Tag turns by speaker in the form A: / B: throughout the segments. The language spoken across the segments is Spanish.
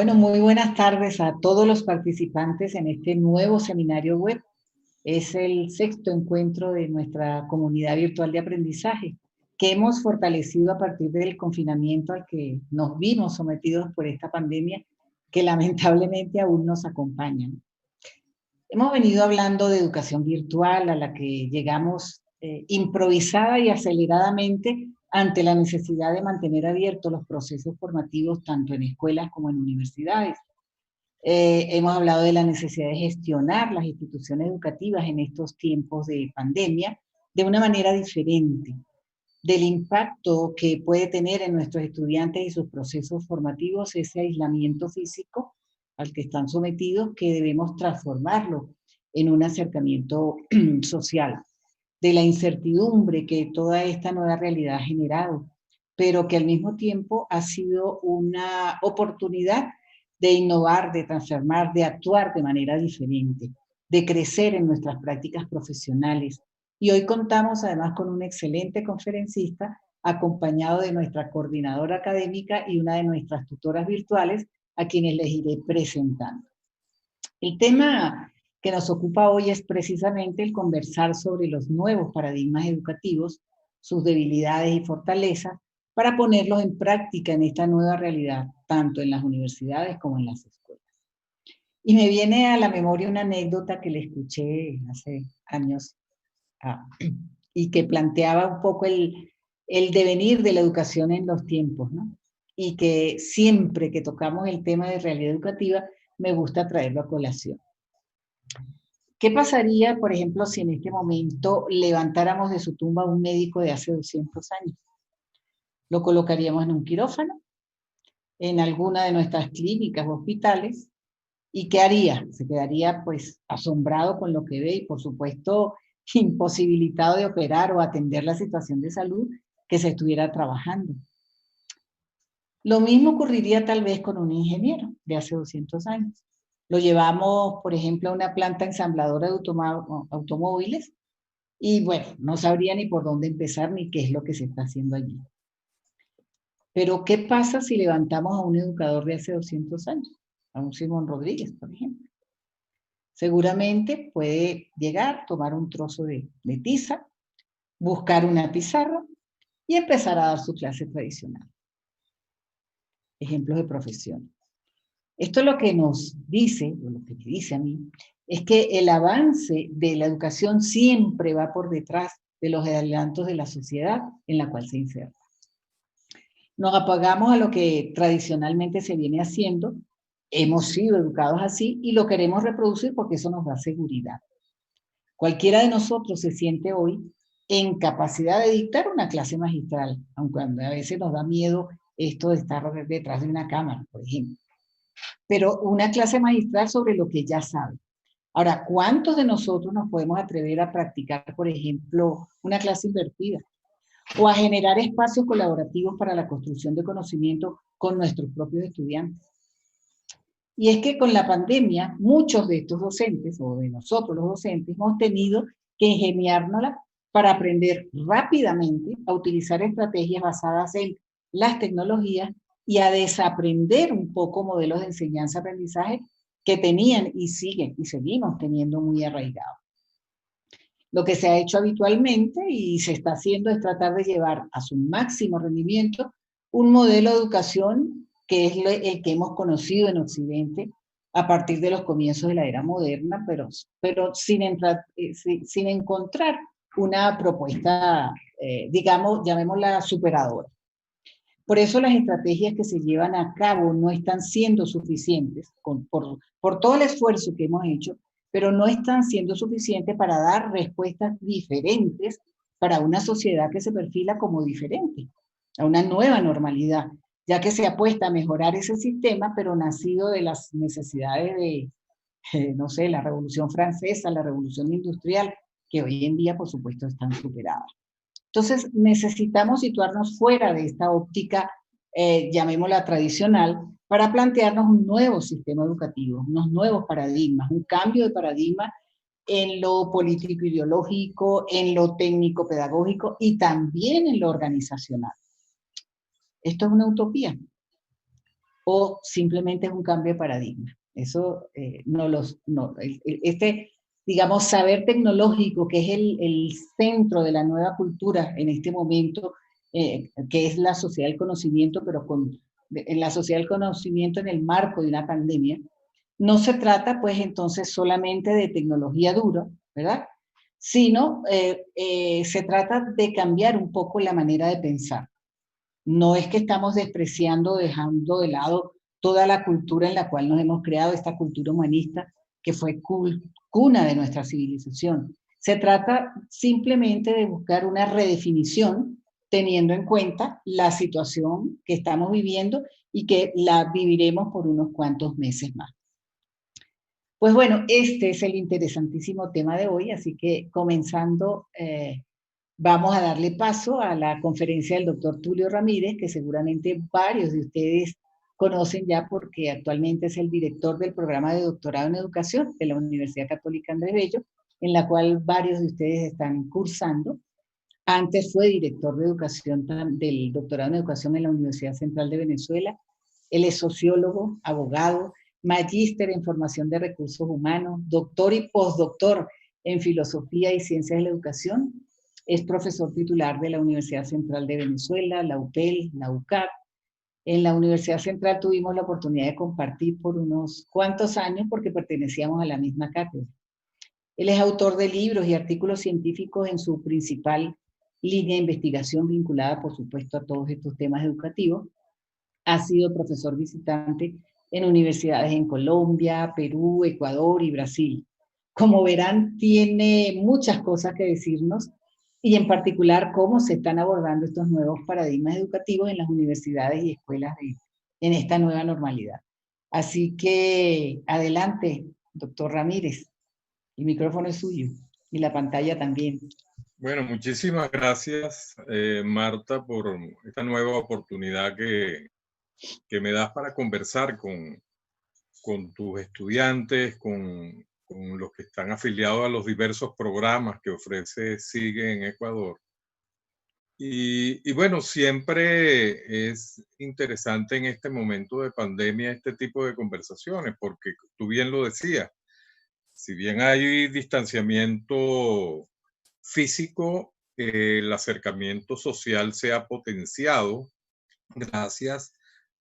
A: Bueno, muy buenas tardes a todos los participantes en este nuevo seminario web. Es el sexto encuentro de nuestra comunidad virtual de aprendizaje que hemos fortalecido a partir del confinamiento al que nos vimos sometidos por esta pandemia que lamentablemente aún nos acompaña. Hemos venido hablando de educación virtual a la que llegamos improvisada y aceleradamente ante la necesidad de mantener abiertos los procesos formativos tanto en escuelas como en universidades. Hemos hablado de la necesidad de gestionar las instituciones educativas en estos tiempos de pandemia de una manera diferente, del impacto que puede tener en nuestros estudiantes y sus procesos formativos ese aislamiento físico al que están sometidos, que debemos transformarlo en un acercamiento social, de la incertidumbre que toda esta nueva realidad ha generado, pero que al mismo tiempo ha sido una oportunidad de innovar, de transformar, de actuar de manera diferente, de crecer en nuestras prácticas profesionales. Y hoy contamos además con un excelente conferencista, acompañado de nuestra coordinadora académica y una de nuestras tutoras virtuales, a quienes les iré presentando. El tema que nos ocupa hoy es precisamente el conversar sobre los nuevos paradigmas educativos, sus debilidades y fortalezas, para ponerlos en práctica en esta nueva realidad, tanto en las universidades como en las escuelas. Y me viene a la memoria una anécdota que le escuché hace años y que planteaba un poco el devenir de la educación en los tiempos, ¿no? Y que siempre que tocamos el tema de realidad educativa, me gusta traerlo a colación. ¿Qué pasaría, por ejemplo, si en este momento levantáramos de su tumba a un médico de hace 200 años? Lo colocaríamos en un quirófano, en alguna de nuestras clínicas o hospitales, ¿y qué haría? Se quedaría pues asombrado con lo que ve y por supuesto imposibilitado de operar o atender la situación de salud que se estuviera trabajando. Lo mismo ocurriría tal vez con un ingeniero de hace 200 años. Lo llevamos, por ejemplo, a una planta ensambladora de automóviles y bueno, no sabría ni por dónde empezar ni qué es lo que se está haciendo allí. Pero ¿qué pasa si levantamos a un educador de hace 200 años? A un Simón Rodríguez, por ejemplo. Seguramente puede llegar, tomar un trozo de tiza, buscar una pizarra y empezar a dar su clase tradicional. Ejemplos de profesión. Esto lo que nos dice, o lo que me dice a mí, es que el avance de la educación siempre va por detrás de los adelantos de la sociedad en la cual se inserta. Nos apagamos a lo que tradicionalmente se viene haciendo, hemos sido educados así y lo queremos reproducir porque eso nos da seguridad. Cualquiera de nosotros se siente hoy en capacidad de dictar una clase magistral, aunque a veces nos da miedo esto de estar detrás de una cámara, por ejemplo. Pero una clase magistral sobre lo que ya sabe. Ahora, ¿cuántos de nosotros nos podemos atrever a practicar, por ejemplo, una clase invertida? O a generar espacios colaborativos para la construcción de conocimiento con nuestros propios estudiantes. Y es que con la pandemia, muchos de estos docentes, o de nosotros los docentes, hemos tenido que ingeniárnosla para aprender rápidamente a utilizar estrategias basadas en las tecnologías y a desaprender un poco modelos de enseñanza-aprendizaje que tenían y siguen y seguimos teniendo muy arraigados. Lo que se ha hecho habitualmente y se está haciendo es tratar de llevar a su máximo rendimiento un modelo de educación que es el que hemos conocido en Occidente a partir de los comienzos de la era moderna, pero sin encontrar una propuesta, digamos, llamémosla superadora. Por eso las estrategias que se llevan a cabo no están siendo suficientes por todo el esfuerzo que hemos hecho, pero no están siendo suficientes para dar respuestas diferentes para una sociedad que se perfila como diferente, a una nueva normalidad, ya que se apuesta a mejorar ese sistema, pero nacido de las necesidades de, no sé, la Revolución Francesa, la Revolución Industrial, que hoy en día, por supuesto, están superadas. Entonces, necesitamos situarnos fuera de esta óptica, llamémosla tradicional, para plantearnos un nuevo sistema educativo, unos nuevos paradigmas, un cambio de paradigma en lo político-ideológico, en lo técnico-pedagógico y también en lo organizacional. Esto es una utopía. o simplemente es un cambio de paradigma. Eso digamos, saber tecnológico, que es el centro de la nueva cultura en este momento, que es la sociedad del conocimiento, pero en la sociedad del conocimiento en el marco de una pandemia, no se trata pues entonces solamente de tecnología dura, ¿verdad? Sino se trata de cambiar un poco la manera de pensar. No es que estamos despreciando, dejando de lado toda la cultura en la cual nos hemos creado, esta cultura humanista que fue cuna de nuestra civilización. Se trata simplemente de buscar una redefinición teniendo en cuenta la situación que estamos viviendo y que la viviremos por unos cuantos meses más. Pues bueno, este es el interesantísimo tema de hoy, así que comenzando, vamos a darle paso a la conferencia del doctor Tulio Ramírez, que seguramente varios de ustedes conocen ya porque actualmente es el director del programa de doctorado en educación de la Universidad Católica Andrés Bello, en la cual varios de ustedes están cursando. Antes fue director de educación del doctorado en educación en la Universidad Central de Venezuela. Él es sociólogo, abogado, magíster en formación de recursos humanos, doctor y postdoctor en filosofía y ciencias de la educación. Es profesor titular de la Universidad Central de Venezuela, la UPEL, la UCAP. En la Universidad Central tuvimos la oportunidad de compartir por unos cuantos años porque pertenecíamos a la misma cátedra. Él es autor de libros y artículos científicos en su principal línea de investigación vinculada, por supuesto, a todos estos temas educativos. Ha sido profesor visitante en universidades en Colombia, Perú, Ecuador y Brasil. Como verán, tiene muchas cosas que decirnos y en particular cómo se están abordando estos nuevos paradigmas educativos en las universidades y escuelas en esta nueva normalidad. Así que adelante, doctor Ramírez. El micrófono es suyo y la pantalla también.
B: Bueno, muchísimas gracias, Marta, por esta nueva oportunidad que me das para conversar con tus estudiantes, con los que están afiliados a los diversos programas que ofrece SIGUE en Ecuador. Y bueno, siempre es interesante en este momento de pandemia este tipo de conversaciones, porque tú bien lo decías, si bien hay distanciamiento físico, el acercamiento social se ha potenciado gracias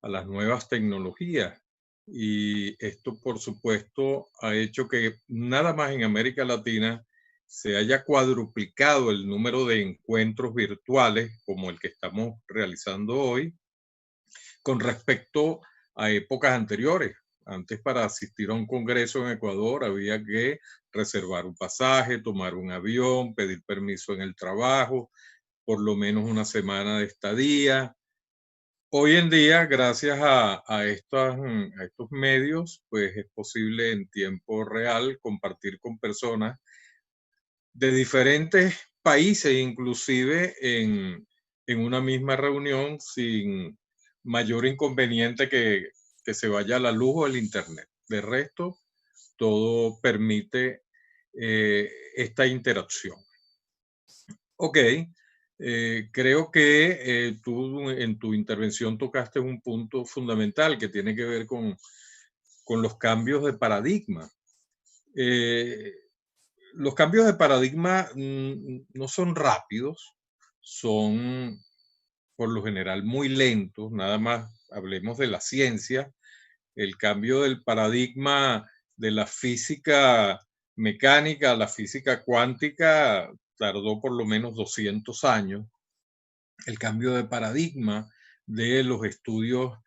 B: a las nuevas tecnologías. Y esto, por supuesto, ha hecho que nada más en América Latina se haya cuadruplicado el número de encuentros virtuales como el que estamos realizando hoy con respecto a épocas anteriores. Antes, para asistir a un congreso en Ecuador había que reservar un pasaje, tomar un avión, pedir permiso en el trabajo, por lo menos una semana de estadía. Hoy en día, gracias a estos medios, pues es posible en tiempo real compartir con personas de diferentes países, inclusive en una misma reunión, sin mayor inconveniente que se vaya a la luz o el internet. De resto, todo permite esta interacción. Ok, creo que tú en tu intervención tocaste un punto fundamental que tiene que ver con los cambios de paradigma. Los cambios de paradigma no son rápidos, son por lo general muy lentos, nada más hablemos de la ciencia. El cambio del paradigma de la física mecánica a la física cuántica tardó por lo menos 200 años. El cambio de paradigma de los estudios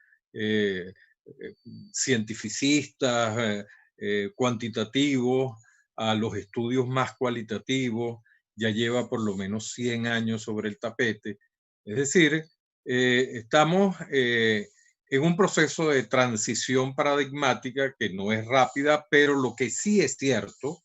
B: cientificistas, cuantitativos, a los estudios más cualitativos, ya lleva por lo menos 100 años sobre el tapete. Es decir, estamos en un proceso de transición paradigmática que no es rápida, pero lo que sí es cierto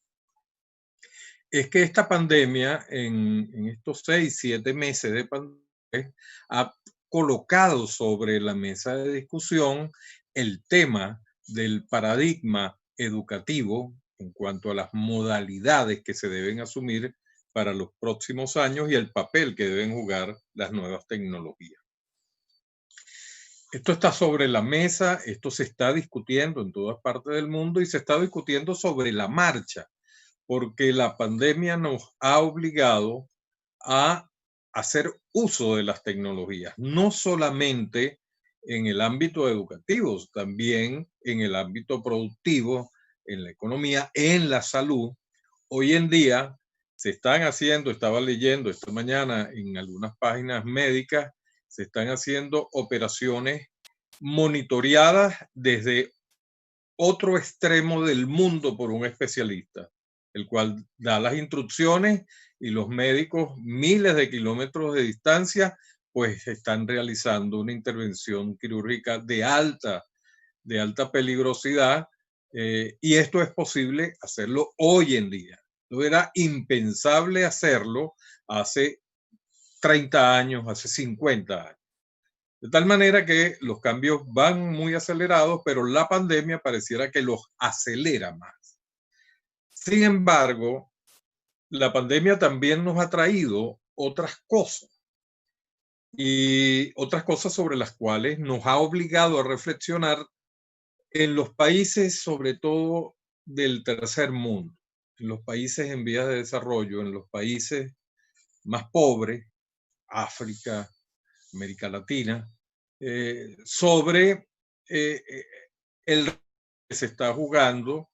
B: es que esta pandemia, en estos 6, 7 meses de pandemia, ha colocado sobre la mesa de discusión el tema del paradigma educativo en cuanto a las modalidades que se deben asumir para los próximos años y el papel que deben jugar las nuevas tecnologías. Esto está sobre la mesa, esto se está discutiendo en todas partes del mundo y se está discutiendo sobre la marcha, porque la pandemia nos ha obligado a hacer uso de las tecnologías, no solamente en el ámbito educativo, también en el ámbito productivo, en la economía, en la salud. Hoy en día se están haciendo, estaba leyendo esta mañana en algunas páginas médicas, se están haciendo operaciones monitoreadas desde otro extremo del mundo por un especialista, el cual da las instrucciones y los médicos, miles de kilómetros de distancia, pues están realizando una intervención quirúrgica de alta peligrosidad, y esto es posible hacerlo hoy en día. No era impensable hacerlo hace 30 años, hace 50 años. De tal manera que los cambios van muy acelerados, pero la pandemia pareciera que los acelera más. Sin embargo, la pandemia también nos ha traído otras cosas sobre las cuales nos ha obligado a reflexionar en los países, sobre todo del tercer mundo, en los países en vías de desarrollo, en los países más pobres, África, América Latina, sobre eh, el que se está jugando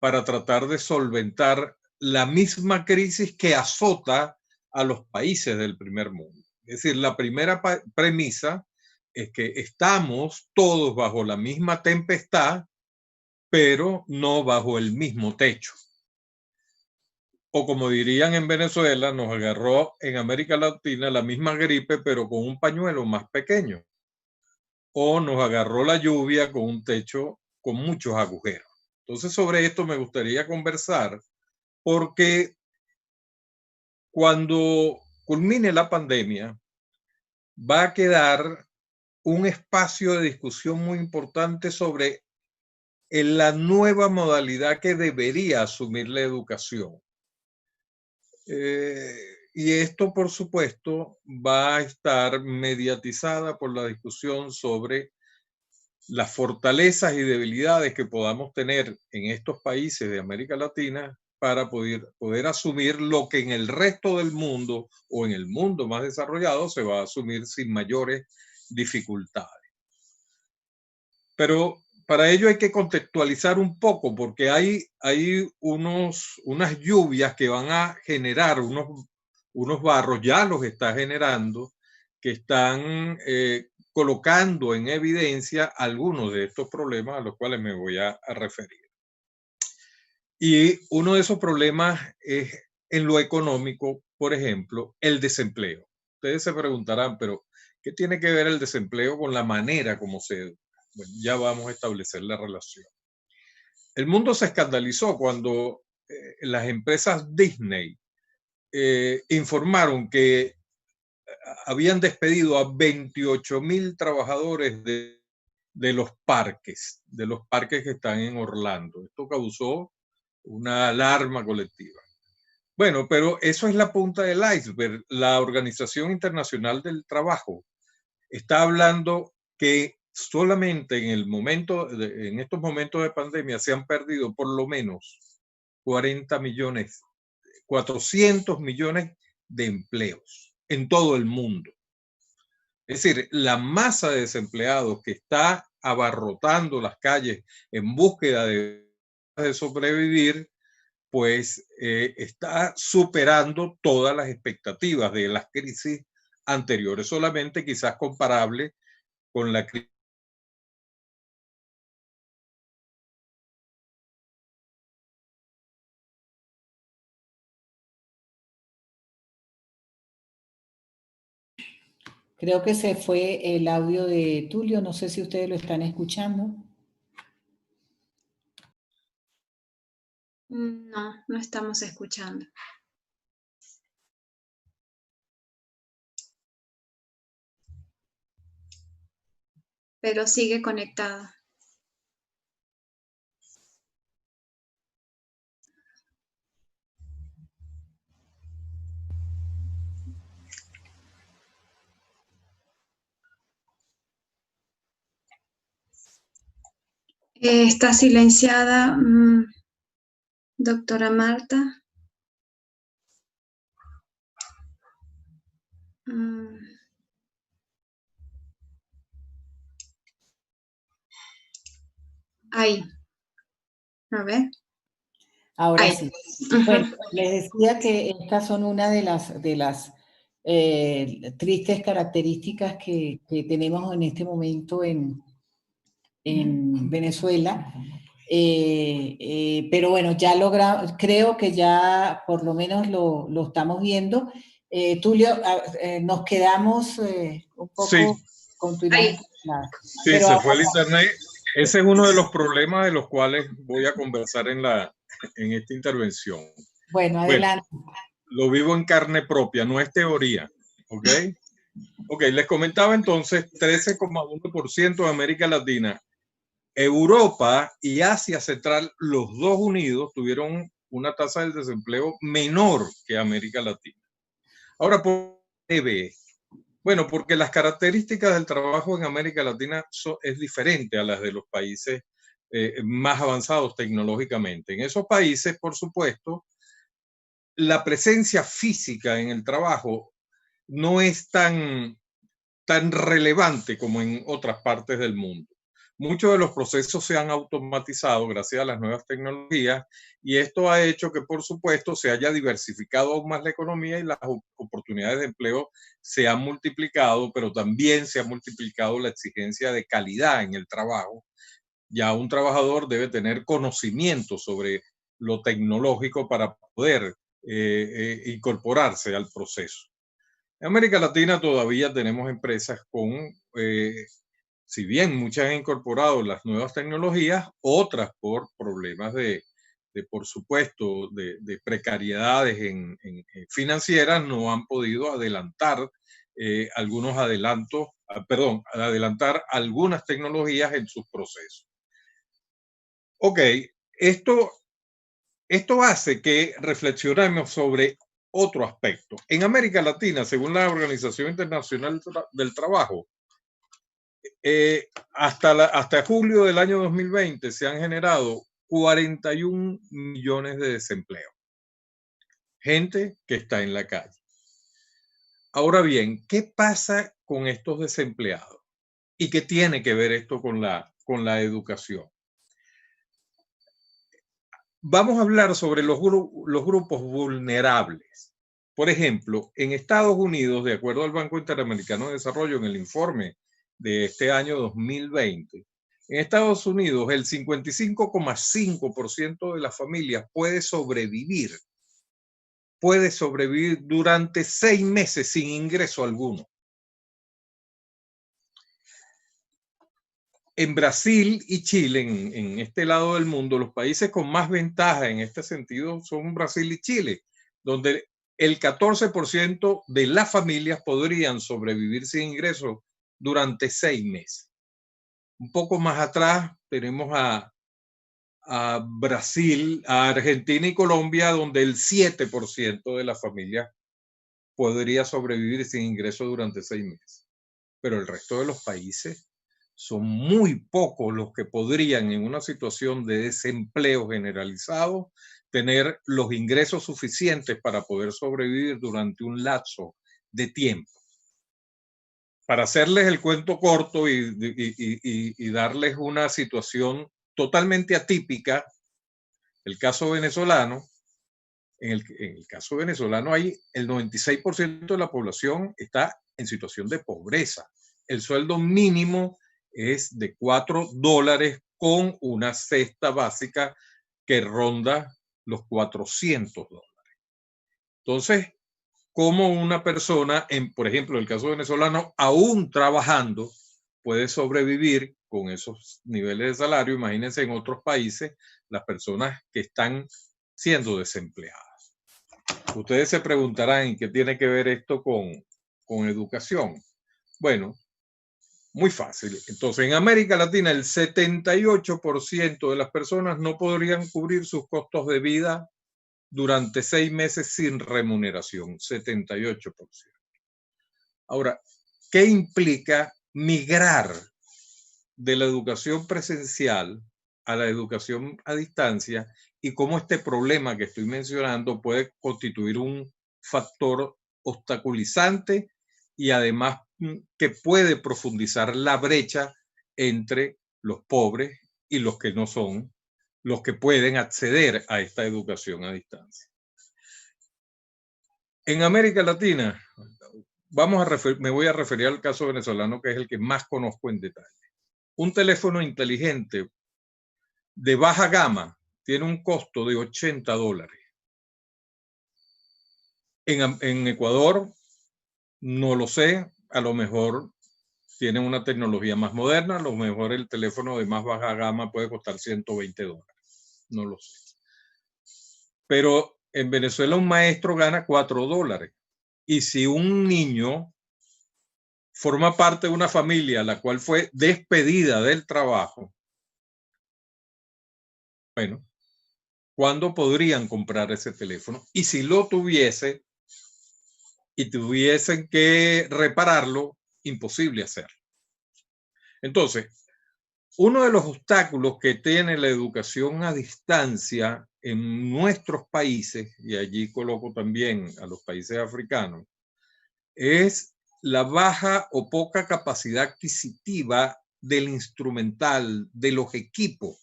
B: para tratar de solventar la misma crisis que azota a los países del primer mundo. Es decir, la primera premisa es que estamos todos bajo la misma tempestad, pero no bajo el mismo techo. O como dirían en Venezuela, nos agarró en América Latina la misma gripe, pero con un pañuelo más pequeño. O nos agarró la lluvia con un techo con muchos agujeros. Entonces, sobre esto me gustaría conversar porque cuando culmine la pandemia, va a quedar un espacio de discusión muy importante sobre la nueva modalidad que debería asumir la educación. Y esto, por supuesto, va a estar mediatizada por la discusión sobre las fortalezas y debilidades que podamos tener en estos países de América Latina para poder asumir lo que en el resto del mundo o en el mundo más desarrollado se va a asumir sin mayores dificultades. Pero para ello hay que contextualizar un poco porque hay unas lluvias que van a generar unos barros, ya los está generando, que están colocando en evidencia algunos de estos problemas a los cuales me voy a referir. Y uno de esos problemas es en lo económico, por ejemplo, el desempleo. Ustedes se preguntarán, pero ¿qué tiene que ver el desempleo con la manera como se educa? Bueno, ya vamos a establecer la relación. El mundo se escandalizó cuando las empresas Disney informaron que habían despedido a 28,000 trabajadores de los parques que están en Orlando. Esto causó una alarma colectiva. Bueno, pero eso es la punta del iceberg. La Organización Internacional del Trabajo está hablando que solamente en estos momentos de pandemia se han perdido por lo menos 40 millones, 400 millones de empleos en todo el mundo. Es decir, la masa de desempleados que está abarrotando las calles en búsqueda de sobrevivir, pues está superando todas las expectativas de las crisis anteriores, solamente quizás comparable con la crisis.
A: Creo que se fue el audio de Tulio, no sé si ustedes lo están escuchando.
C: No, no estamos escuchando. Pero sigue conectada. Está silenciada, doctora Marta. Ahí. A ver.
A: Ahora
C: Ahí.
A: sí. Bueno, les decía que estas son una de las tristes características que tenemos en este momento en Venezuela. Pero bueno, ya creo que ya por lo menos lo estamos viendo. Tulio, nos quedamos un poco
B: Sí.
A: con tu imagen.
B: Sí,
A: pero
B: se
A: ahora,
B: fue el internet. Ese es uno de los problemas de los cuales voy a conversar en esta intervención.
A: bueno, adelante.
B: Bueno, lo vivo en carne propia, no es teoría. ¿Ok? Ok, les comentaba entonces 13,1% de América Latina. Europa y Asia Central, los dos unidos, tuvieron una tasa de desempleo menor que América Latina. Ahora, ¿por qué ve? Bueno, porque las características del trabajo en América Latina es diferente a las de los países más avanzados tecnológicamente. En esos países, por supuesto, la presencia física en el trabajo no es tan relevante como en otras partes del mundo. Muchos de los procesos se han automatizado gracias a las nuevas tecnologías y esto ha hecho que, por supuesto, se haya diversificado aún más la economía y las oportunidades de empleo se han multiplicado, pero también se ha multiplicado la exigencia de calidad en el trabajo. Ya un trabajador debe tener conocimiento sobre lo tecnológico para poder incorporarse al proceso. En América Latina todavía tenemos empresas si bien muchas han incorporado las nuevas tecnologías, otras por problemas por supuesto, de precariedades financieras, no han podido adelantar adelantar algunas tecnologías en sus procesos. Ok, esto hace que reflexionemos sobre otro aspecto. En América Latina, según la Organización Internacional del Trabajo, hasta julio del año 2020 se han generado 41 millones de desempleos. Gente que está en la calle. Ahora bien, ¿qué pasa con estos desempleados? ¿Y qué tiene que ver esto con la educación? Vamos a hablar sobre los grupos vulnerables. Por ejemplo, en Estados Unidos, de acuerdo al Banco Interamericano de Desarrollo, en el informe de este año 2020, en Estados Unidos el 55,5% de las familias puede sobrevivir durante 6 meses sin ingreso alguno. En Brasil y Chile, en este lado del mundo, los países con más ventaja en este sentido son Brasil y Chile, donde el 14% de las familias podrían sobrevivir sin ingresos durante 6 meses. Un poco más atrás tenemos a Brasil, a Argentina y Colombia, donde el 7% de las familias podría sobrevivir sin ingresos durante 6 meses. Pero el resto de los países son muy pocos los que podrían, en una situación de desempleo generalizado, tener los ingresos suficientes para poder sobrevivir durante un lapso de tiempo. Para hacerles el cuento corto y darles una situación totalmente atípica, el caso venezolano, en el caso venezolano el 96% de la población está en situación de pobreza. El sueldo mínimo es de $4 con una cesta básica que ronda los $400. Entonces, ¿cómo una persona, por ejemplo, en el caso venezolano, aún trabajando, puede sobrevivir con esos niveles de salario? Imagínense en otros países las personas que están siendo desempleadas. Ustedes se preguntarán qué tiene que ver esto con educación. Bueno, muy fácil. Entonces, en América Latina, el 78% de las personas no podrían cubrir sus costos de vida durante 6 meses sin remuneración. 78%. Ahora, ¿qué implica migrar de la educación presencial a la educación a distancia y cómo este problema que estoy mencionando puede constituir un factor obstaculizante y además que puede profundizar la brecha entre los pobres y los que no son, los que pueden acceder a esta educación a distancia. En América Latina, me voy a referir al caso venezolano, que es el que más conozco en detalle. Un teléfono inteligente de baja gama tiene un costo de $80. En Ecuador, no lo sé, a lo mejor tienen una tecnología más moderna, a lo mejor el teléfono de más baja gama puede costar $120, no lo sé. Pero en Venezuela un maestro gana $4. Y si un niño forma parte de una familia la cual fue despedida del trabajo, bueno, ¿cuándo podrían comprar ese teléfono? Y si lo tuviese y tuviesen que repararlo, imposible hacerlo. Entonces, uno de los obstáculos que tiene la educación a distancia en nuestros países, y allí coloco también a los países africanos, es la baja o poca capacidad adquisitiva del instrumental, de los equipos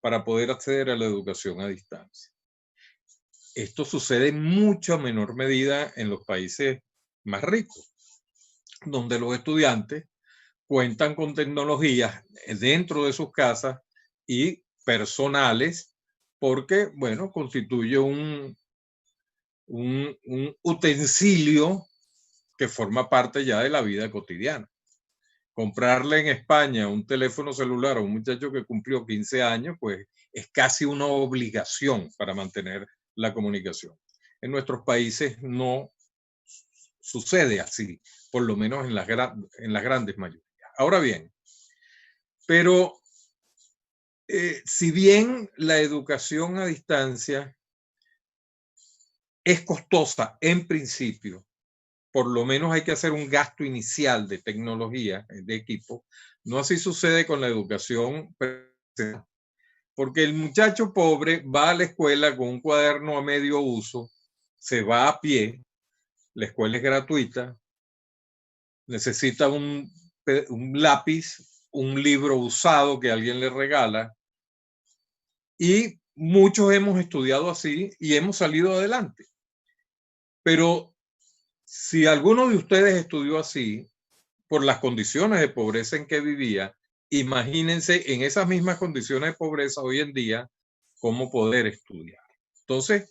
B: para poder acceder a la educación a distancia. Esto sucede en mucha menor medida en los países más ricos, donde los estudiantes cuentan con tecnologías dentro de sus casas y personales, porque, bueno, constituye un utensilio que forma parte ya de la vida cotidiana. Comprarle en España un teléfono celular a un muchacho que cumplió 15 años, pues es casi una obligación para mantener la comunicación. En nuestros países no sucede así, por lo menos en las grandes mayorías. Ahora bien, pero si bien la educación a distancia es costosa en principio, por lo menos hay que hacer un gasto inicial de tecnología, de equipo. No así sucede con la educación, porque el muchacho pobre va a la escuela con un cuaderno a medio uso, se va a pie, la escuela es gratuita, necesita un lápiz, un libro usado que alguien le regala, y muchos hemos estudiado así y hemos salido adelante. Pero si alguno de ustedes estudió así, por las condiciones de pobreza en que vivía, imagínense en esas mismas condiciones de pobreza hoy en día, cómo poder estudiar. Entonces,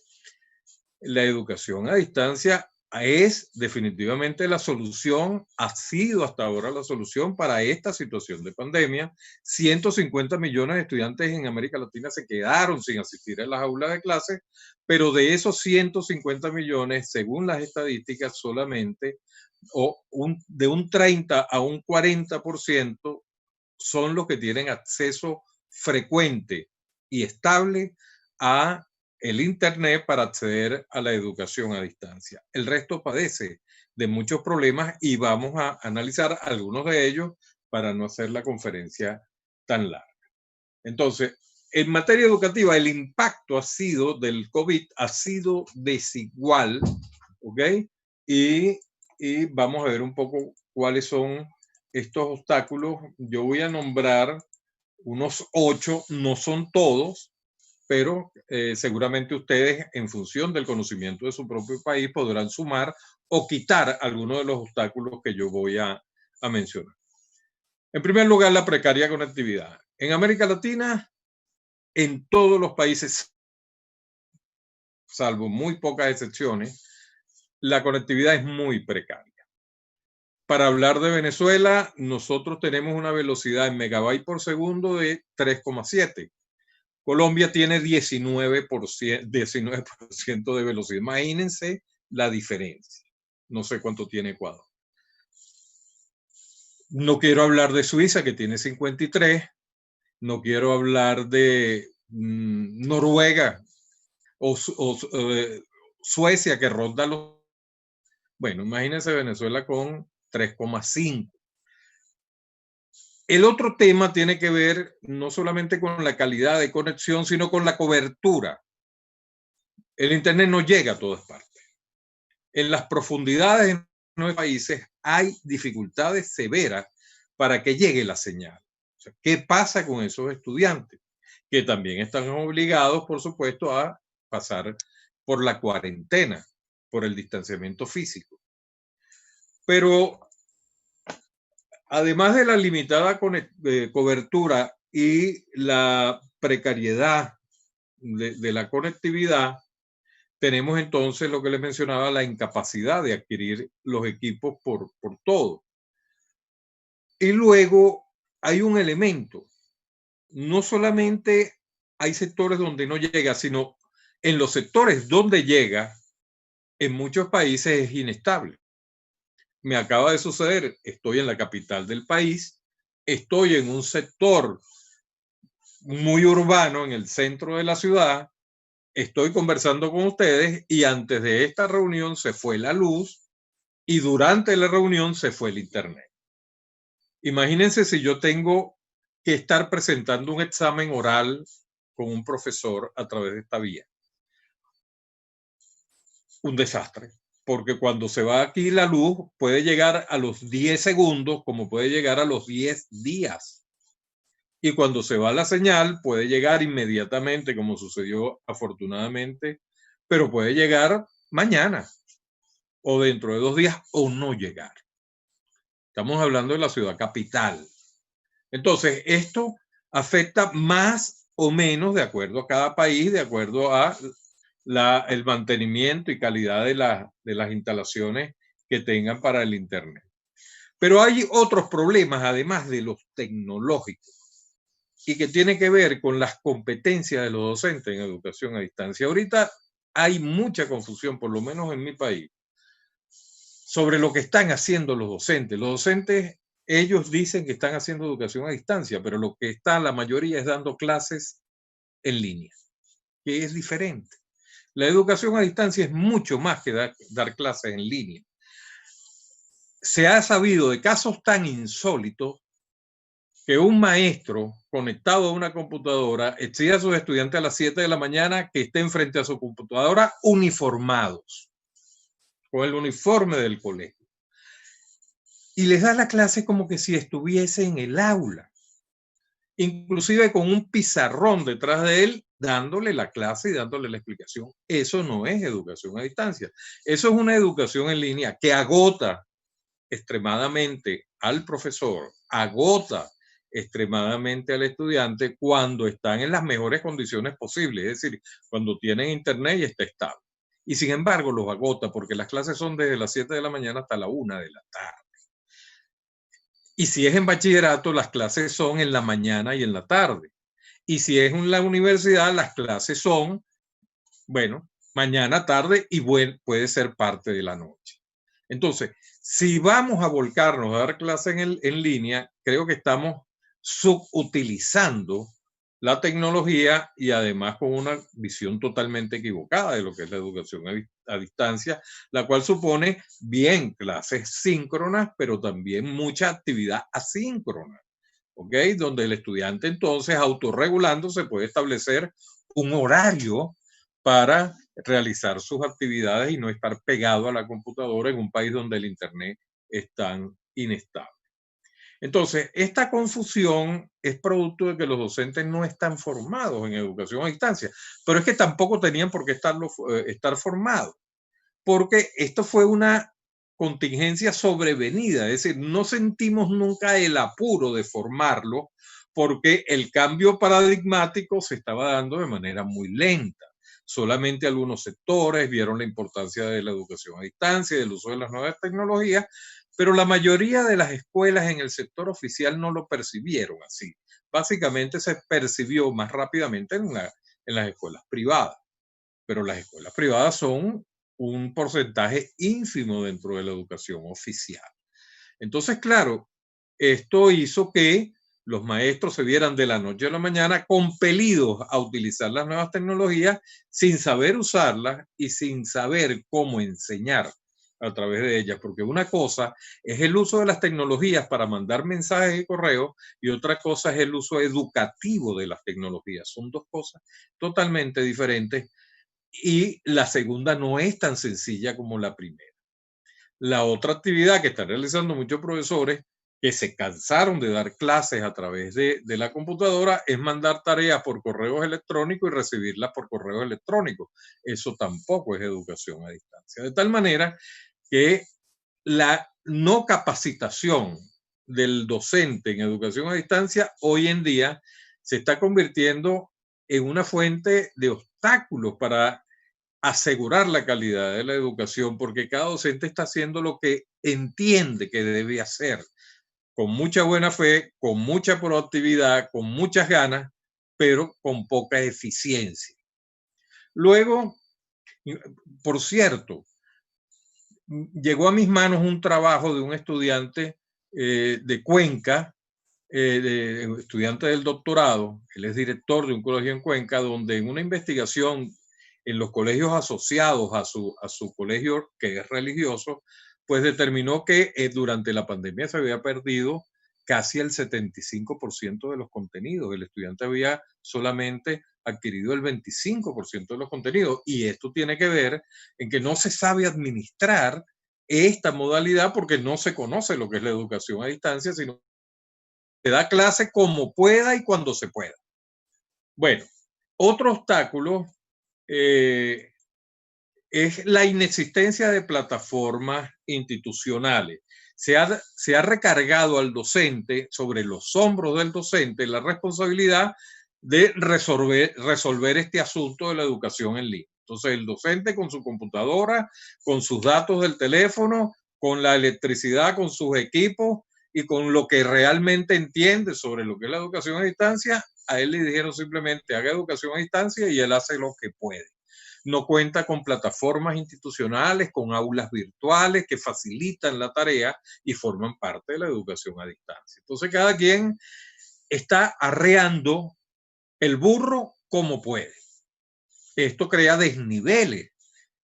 B: la educación a distancia es definitivamente la solución, ha sido hasta ahora la solución para esta situación de pandemia. 150 millones de estudiantes en América Latina se quedaron sin asistir a las aulas de clase, pero de esos 150 millones, según las estadísticas, solamente de un 30 a un 40% son los que tienen acceso frecuente y estable a el Internet para acceder a la educación a distancia. El resto padece de muchos problemas y vamos a analizar algunos de ellos para no hacer la conferencia tan larga. Entonces, en materia educativa, el impacto del COVID ha sido desigual, ¿ok? Y vamos a ver un poco cuáles son estos obstáculos. Yo voy a nombrar unos 8, no son todos, pero seguramente ustedes, en función del conocimiento de su propio país, podrán sumar o quitar algunos de los obstáculos que yo voy a mencionar. En primer lugar, la precaria conectividad. En América Latina, en todos los países, salvo muy pocas excepciones, la conectividad es muy precaria. Para hablar de Venezuela, nosotros tenemos una velocidad en megabytes por segundo de 3,7. Colombia tiene 19% de velocidad. Imagínense la diferencia. No sé cuánto tiene Ecuador. No quiero hablar de Suiza, que tiene 53. No quiero hablar de Noruega o Suecia, que ronda los... Bueno, imagínense Venezuela con 3,5. El otro tema tiene que ver no solamente con la calidad de conexión, sino con la cobertura. El Internet no llega a todas partes. En las profundidades de nuestros países hay dificultades severas para que llegue la señal. O sea, ¿qué pasa con esos estudiantes? Que también están obligados, por supuesto, a pasar por la cuarentena, por el distanciamiento físico. Pero además de la limitada cobertura y la precariedad de la conectividad, tenemos entonces lo que les mencionaba, la incapacidad de adquirir los equipos por todo. Y luego hay un elemento, no solamente hay sectores donde no llega, sino en los sectores donde llega, en muchos países es inestable. Me acaba de suceder, estoy en la capital del país, estoy en un sector muy urbano en el centro de la ciudad, estoy conversando con ustedes y antes de esta reunión se fue la luz y durante la reunión se fue el internet. Imagínense si yo tengo que estar presentando un examen oral con un profesor a través de esta vía. Un desastre, porque cuando se va aquí la luz puede llegar a los 10 segundos como puede llegar a los 10 días. Y cuando se va la señal puede llegar inmediatamente como sucedió afortunadamente, pero puede llegar mañana o dentro de 2 días o no llegar. Estamos hablando de la ciudad capital. Entonces, esto afecta más o menos de acuerdo a cada país, de acuerdo a el mantenimiento y calidad de las instalaciones que tengan para el Internet. Pero hay otros problemas, además de los tecnológicos, y que tiene que ver con las competencias de los docentes en educación a distancia. Ahorita hay mucha confusión, por lo menos en mi país, sobre lo que están haciendo los docentes. Los docentes, ellos dicen que están haciendo educación a distancia, pero lo que está la mayoría es dando clases en línea, que es diferente. La educación a distancia es mucho más que dar clases en línea. Se ha sabido de casos tan insólitos que un maestro conectado a una computadora exige a sus estudiantes a las 7 de la mañana que estén frente a su computadora uniformados, con el uniforme del colegio. Y les da la clase como que si estuviese en el aula, inclusive con un pizarrón detrás de él, dándole la clase y dándole la explicación. Eso no es educación a distancia. Eso es una educación en línea que agota extremadamente al profesor, agota extremadamente al estudiante cuando están en las mejores condiciones posibles, es decir, cuando tienen internet y está estable. Y sin embargo los agota porque las clases son desde las 7 de la mañana hasta la 1 de la tarde. Y si es en bachillerato, las clases son en la mañana y en la tarde. Y si es en la universidad, las clases son, bueno, mañana, tarde y puede ser parte de la noche. Entonces, si vamos a volcarnos a dar clases en línea, creo que estamos subutilizando la tecnología y además con una visión totalmente equivocada de lo que es la educación a distancia, la cual supone bien clases síncronas, pero también mucha actividad asíncrona, ¿ok? Donde el estudiante entonces autorregulándose puede establecer un horario para realizar sus actividades y no estar pegado a la computadora en un país donde el internet es tan inestable. Entonces, esta confusión es producto de que los docentes no están formados en educación a distancia, pero es que tampoco tenían por qué estar formados, porque esto fue una contingencia sobrevenida, es decir, no sentimos nunca el apuro de formarlo porque el cambio paradigmático se estaba dando de manera muy lenta. Solamente algunos sectores vieron la importancia de la educación a distancia y del uso de las nuevas tecnologías, pero la mayoría de las escuelas en el sector oficial no lo percibieron así. Básicamente se percibió más rápidamente en las escuelas privadas, pero las escuelas privadas son un porcentaje ínfimo dentro de la educación oficial. Entonces, claro, esto hizo que los maestros se vieran de la noche a la mañana compelidos a utilizar las nuevas tecnologías sin saber usarlas y sin saber cómo enseñar a través de ellas, porque una cosa es el uso de las tecnologías para mandar mensajes y correos y otra cosa es el uso educativo de las tecnologías. Son dos cosas totalmente diferentes y la segunda no es tan sencilla como la primera. La otra actividad que están realizando muchos profesores que se cansaron de dar clases a través de la computadora es mandar tareas por correos electrónicos y recibirlas por correo electrónico. Eso tampoco es educación a distancia. De tal manera que la no capacitación del docente en educación a distancia hoy en día se está convirtiendo en una fuente de obstáculos para asegurar la calidad de la educación, porque cada docente está haciendo lo que entiende que debe hacer, con mucha buena fe, con mucha proactividad, con muchas ganas, pero con poca eficiencia. Luego, por cierto, llegó a mis manos un trabajo de un estudiante de Cuenca, estudiante del doctorado. Él es director de un colegio en Cuenca, donde en una investigación en los colegios asociados a su colegio, que es religioso, pues determinó que durante la pandemia se había perdido casi el 75% de los contenidos. El estudiante había solamente adquirido el 25% de los contenidos. Y esto tiene que ver en que no se sabe administrar esta modalidad porque no se conoce lo que es la educación a distancia, sino que da clase como pueda y cuando se pueda. Bueno, otro obstáculo es la inexistencia de plataformas institucionales. Se ha recargado al docente, sobre los hombros del docente, la responsabilidad de resolver este asunto de la educación en línea. Entonces, el docente con su computadora, con sus datos del teléfono, con la electricidad, con sus equipos y con lo que realmente entiende sobre lo que es la educación a distancia, a él le dijeron simplemente haga educación a distancia y él hace lo que puede. No cuenta con plataformas institucionales, con aulas virtuales que facilitan la tarea y forman parte de la educación a distancia. Entonces, cada quien está arreando el burro como puede. Esto crea desniveles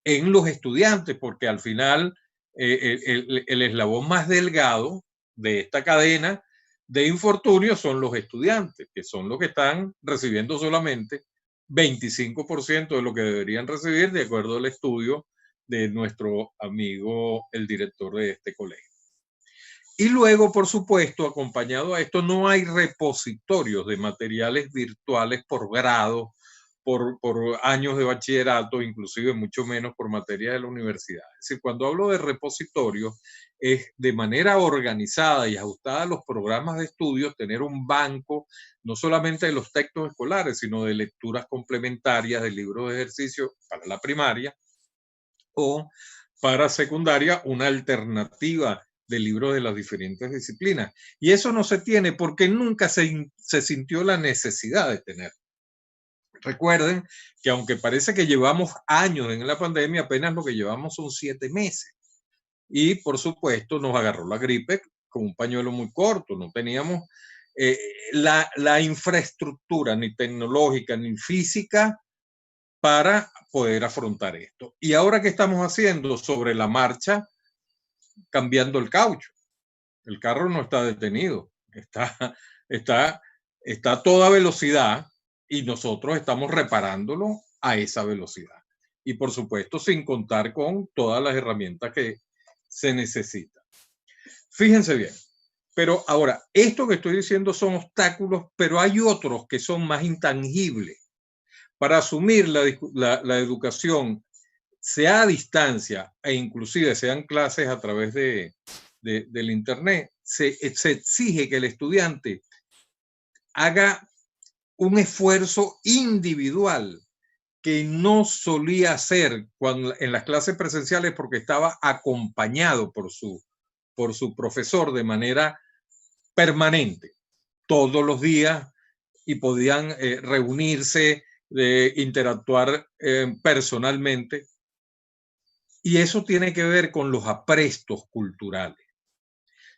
B: en los estudiantes porque al final el eslabón más delgado de esta cadena de infortunio son los estudiantes, que son los que están recibiendo solamente 25% de lo que deberían recibir de acuerdo al estudio de nuestro amigo, el director de este colegio. Y luego, por supuesto, acompañado a esto, no hay repositorios de materiales virtuales por grado, por años de bachillerato, inclusive mucho menos por materias de la universidad. Es decir, cuando hablo de repositorios, es de manera organizada y ajustada a los programas de estudios, tener un banco, no solamente de los textos escolares, sino de lecturas complementarias, de libros de ejercicio para la primaria o para secundaria, una alternativa de libros de las diferentes disciplinas. Y eso no se tiene porque nunca se sintió la necesidad de tener. Recuerden que aunque parece que llevamos años en la pandemia, apenas lo que llevamos son 7 meses. Y por supuesto nos agarró la gripe con un pañuelo muy corto. No teníamos la infraestructura ni tecnológica ni física para poder afrontar esto. Y ahora, ¿qué estamos haciendo? Sobre la marcha, cambiando el caucho. El carro no está detenido, está a toda velocidad y nosotros estamos reparándolo a esa velocidad. Y por supuesto, sin contar con todas las herramientas que se necesitan. Fíjense bien, pero ahora, esto que estoy diciendo son obstáculos, pero hay otros que son más intangibles. Para asumir la educación, sea a distancia e inclusive sean clases a través del Internet, se exige que el estudiante haga un esfuerzo individual que no solía hacer en las clases presenciales porque estaba acompañado por su profesor de manera permanente, todos los días, y podían reunirse, interactuar personalmente. Y eso tiene que ver con los aprestos culturales.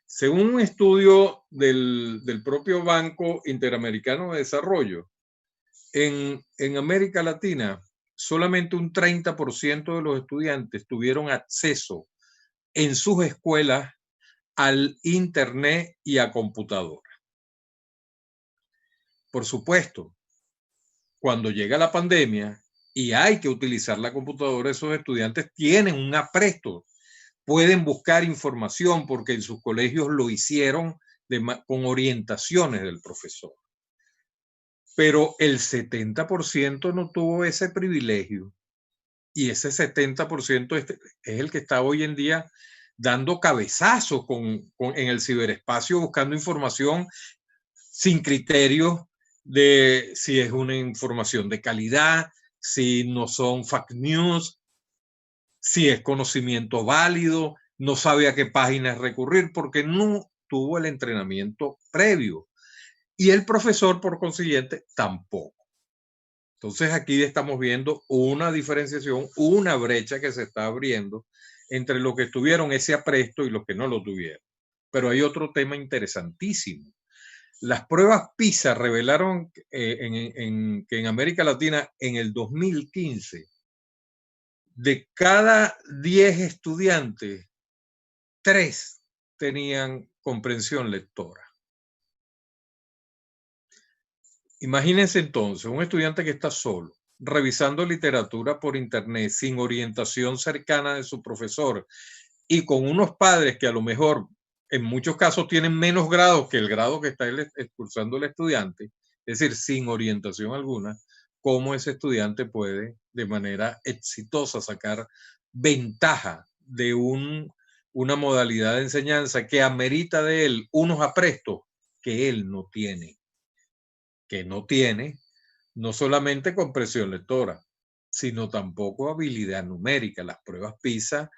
B: Según un estudio del propio Banco Interamericano de Desarrollo, en América Latina, solamente un 30% de los estudiantes tuvieron acceso en sus escuelas al internet y a computadora. Por supuesto, cuando llega la pandemia y hay que utilizar la computadora, esos estudiantes tienen un apresto, pueden buscar información porque en sus colegios lo hicieron con orientaciones del profesor. Pero el 70% no tuvo ese privilegio. Y ese 70% es el que está hoy en día dando cabezazos en el ciberespacio, buscando información sin criterio de si es una información de calidad, si no son fake news, si es conocimiento válido, no sabe a qué páginas recurrir porque no tuvo el entrenamiento previo. Y el profesor, por consiguiente, tampoco. Entonces aquí estamos viendo una diferenciación, una brecha que se está abriendo entre los que tuvieron ese apresto y los que no lo tuvieron. Pero hay otro tema interesantísimo. Las pruebas PISA revelaron que en América Latina en el 2015, de cada 10 estudiantes, 3 tenían comprensión lectora. Imagínense entonces un estudiante que está solo, revisando literatura por internet, sin orientación cercana de su profesor y con unos padres que a lo mejor en muchos casos tienen menos grados que el grado que está cursando el estudiante, es decir, sin orientación alguna, cómo ese estudiante puede de manera exitosa sacar ventaja de una modalidad de enseñanza que amerita de él unos aprestos que él no tiene. Que no tiene no solamente comprensión lectora, sino tampoco habilidad numérica. Las pruebas PISA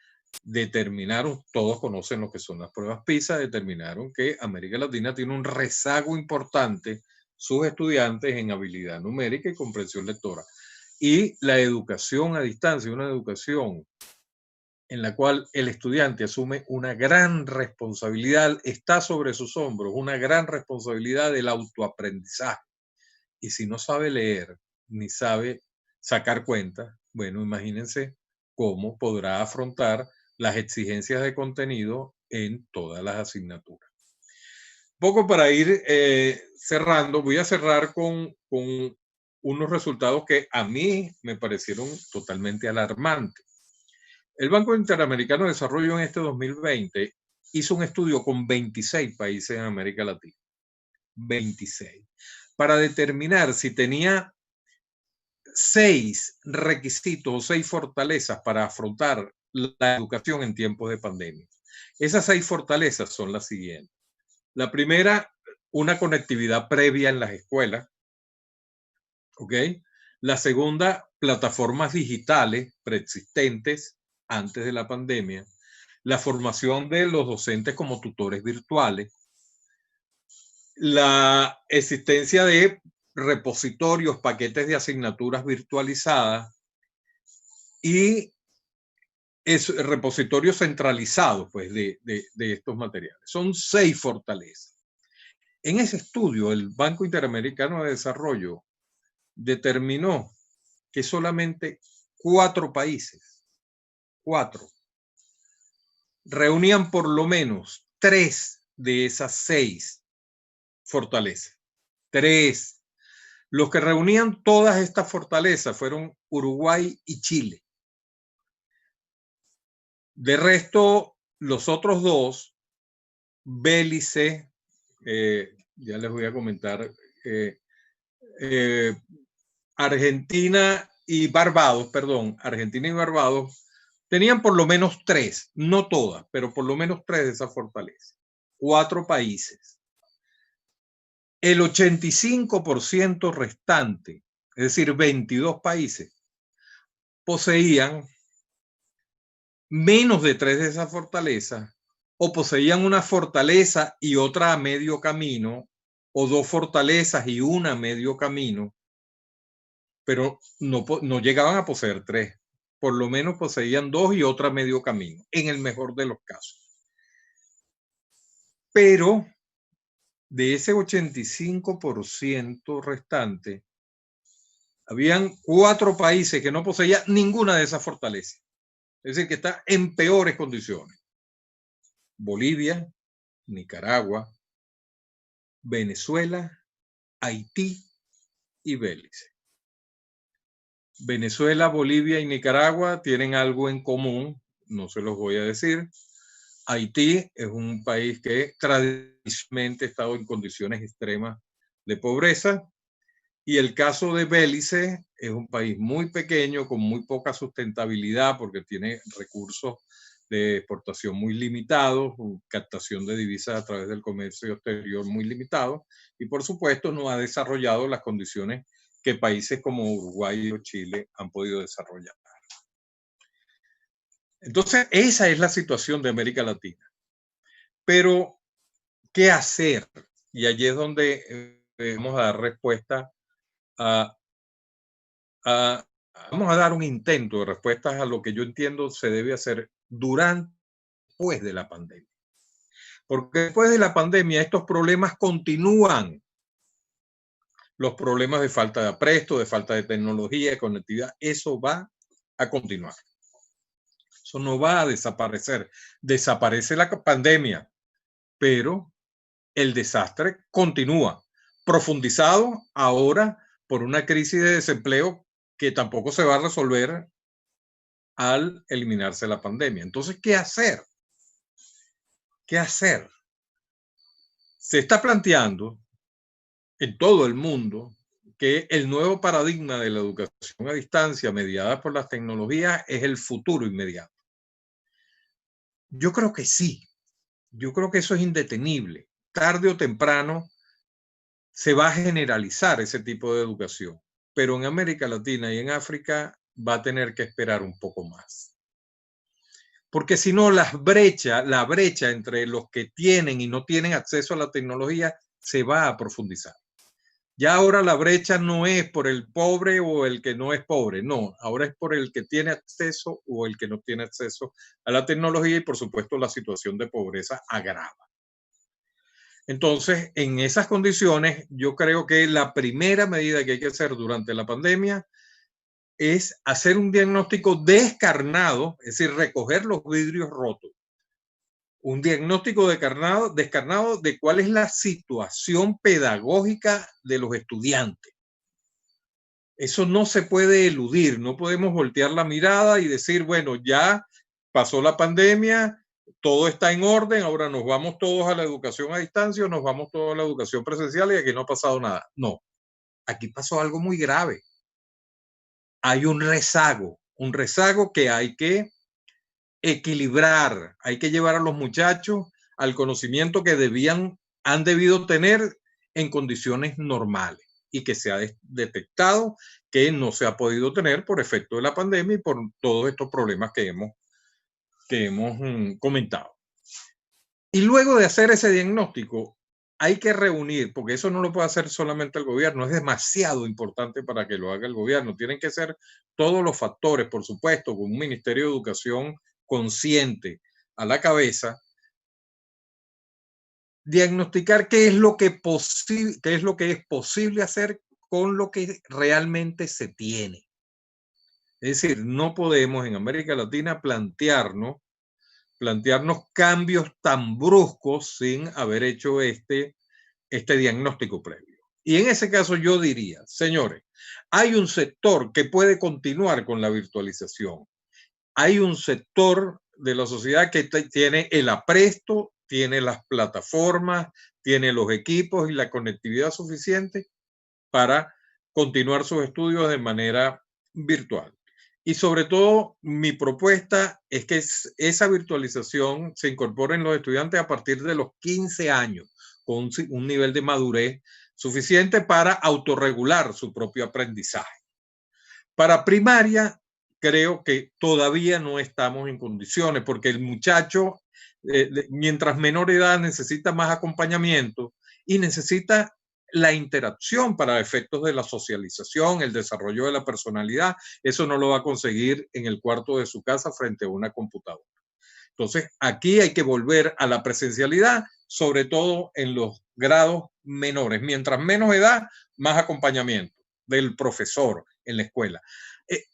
B: determinaron, todos conocen lo que son las pruebas PISA, determinaron que América Latina tiene un rezago importante, sus estudiantes, en habilidad numérica y comprensión lectora. Y la educación a distancia, una educación en la cual el estudiante asume una gran responsabilidad, está sobre sus hombros, una gran responsabilidad del autoaprendizaje. Y si no sabe leer ni sabe sacar cuentas, bueno, imagínense cómo podrá afrontar las exigencias de contenido en todas las asignaturas. Poco para ir cerrando, voy a cerrar con unos resultados que a mí me parecieron totalmente alarmantes. El Banco Interamericano de Desarrollo en este 2020 hizo un estudio con 26 países en América Latina. 26. Para determinar si tenía 6 requisitos o 6 fortalezas para afrontar la educación en tiempos de pandemia. Esas 6 fortalezas son las siguientes. La primera, una conectividad previa en las escuelas. ¿Ok? La segunda, plataformas digitales preexistentes antes de la pandemia. La formación de los docentes como tutores virtuales. La existencia de repositorios, paquetes de asignaturas virtualizadas y repositorios centralizados pues, de estos materiales. Son 6 fortalezas. En ese estudio, el Banco Interamericano de Desarrollo determinó que solamente 4 países, 4, reunían por lo menos 3 de esas 6 fortalezas. 3. Los que reunían todas estas fortalezas fueron Uruguay y Chile. De resto, los otros 2, Belice, ya les voy a comentar, Argentina y Barbados, tenían por lo menos 3, no todas, pero por lo menos 3 de esas fortalezas. 4 países. El 85% restante, es decir, 22 países, poseían menos de 3 de esas fortalezas, o poseían una fortaleza y otra a medio camino, o 2 fortalezas y una a medio camino, pero no llegaban a poseer 3. Por lo menos poseían 2 y otra a medio camino, en el mejor de los casos. Pero de ese 85% restante, habían 4 países que no poseían ninguna de esas fortalezas. Es decir, que está en peores condiciones. Bolivia, Nicaragua, Venezuela, Haití y Belice. Venezuela, Bolivia y Nicaragua tienen algo en común, no se los voy a decir. Haití es un país que tradicionalmente ha estado en condiciones extremas de pobreza, y el caso de Belice es un país muy pequeño, con muy poca sustentabilidad, porque tiene recursos de exportación muy limitados, captación de divisas a través del comercio exterior muy limitado, y por supuesto no ha desarrollado las condiciones que países como Uruguay o Chile han podido desarrollar. Entonces, esa es la situación de América Latina. Pero, ¿qué hacer? Y allí es donde vamos a dar respuesta vamos a dar un intento de respuestas a lo que yo entiendo se debe hacer durante, después de la pandemia. Porque después de la pandemia estos problemas continúan. Los problemas de falta de apresto, de falta de tecnología, de conectividad, eso va a continuar. Eso no va a desaparecer. Desaparece la pandemia, pero el desastre continúa, profundizado ahora por una crisis de desempleo que tampoco se va a resolver al eliminarse la pandemia. Entonces, ¿qué hacer? ¿Qué hacer? Se está planteando en todo el mundo que el nuevo paradigma de la educación a distancia mediada por las tecnologías es el futuro inmediato. Yo creo que sí. Yo creo que eso es indetenible. Tarde o temprano se va a generalizar ese tipo de educación, pero en América Latina y en África va a tener que esperar un poco más. Porque si no, la brecha entre los que tienen y no tienen acceso a la tecnología se va a profundizar. Ya ahora la brecha no es por el pobre o el que no es pobre, no, ahora es por el que tiene acceso o el que no tiene acceso a la tecnología, y por supuesto la situación de pobreza agrava. Entonces, en esas condiciones, yo creo que la primera medida que hay que hacer durante la pandemia es hacer un diagnóstico descarnado, es decir, recoger los vidrios rotos. Un diagnóstico descarnado de cuál es la situación pedagógica de los estudiantes. Eso no se puede eludir, no podemos voltear la mirada y decir, bueno, ya pasó la pandemia, todo está en orden, ahora nos vamos todos a la educación a distancia o nos vamos todos a la educación presencial y aquí no ha pasado nada. No, aquí pasó algo muy grave. Hay un rezago que hay que equilibrar, hay que llevar a los muchachos al conocimiento que han debido tener en condiciones normales, y que se ha detectado que no se ha podido tener por efecto de la pandemia y por todos estos problemas que hemos comentado. Y luego de hacer ese diagnóstico, hay que reunir, porque eso no lo puede hacer solamente el gobierno, es demasiado importante para que lo haga el gobierno. Tienen que ser todos los factores, por supuesto, con un Ministerio de Educación consciente a la cabeza, diagnosticar qué es lo que es posible hacer con lo que realmente se tiene. Es decir, no podemos en América Latina plantearnos cambios tan bruscos sin haber hecho este diagnóstico previo. Y en ese caso yo diría, señores, hay un sector que puede continuar con la virtualización. Hay un sector de la sociedad que tiene el apresto, tiene las plataformas, tiene los equipos y la conectividad suficiente para continuar sus estudios de manera virtual. Y sobre todo, mi propuesta es que esa virtualización se incorpore en los estudiantes a partir de los 15 años, con un nivel de madurez suficiente para autorregular su propio aprendizaje. Para primaria, creo que todavía no estamos en condiciones, porque el muchacho, mientras menor edad, necesita más acompañamiento y necesita la interacción para efectos de la socialización, el desarrollo de la personalidad. Eso no lo va a conseguir en el cuarto de su casa frente a una computadora. Entonces, aquí hay que volver a la presencialidad, sobre todo en los grados menores. Mientras menos edad, más acompañamiento del profesor en la escuela.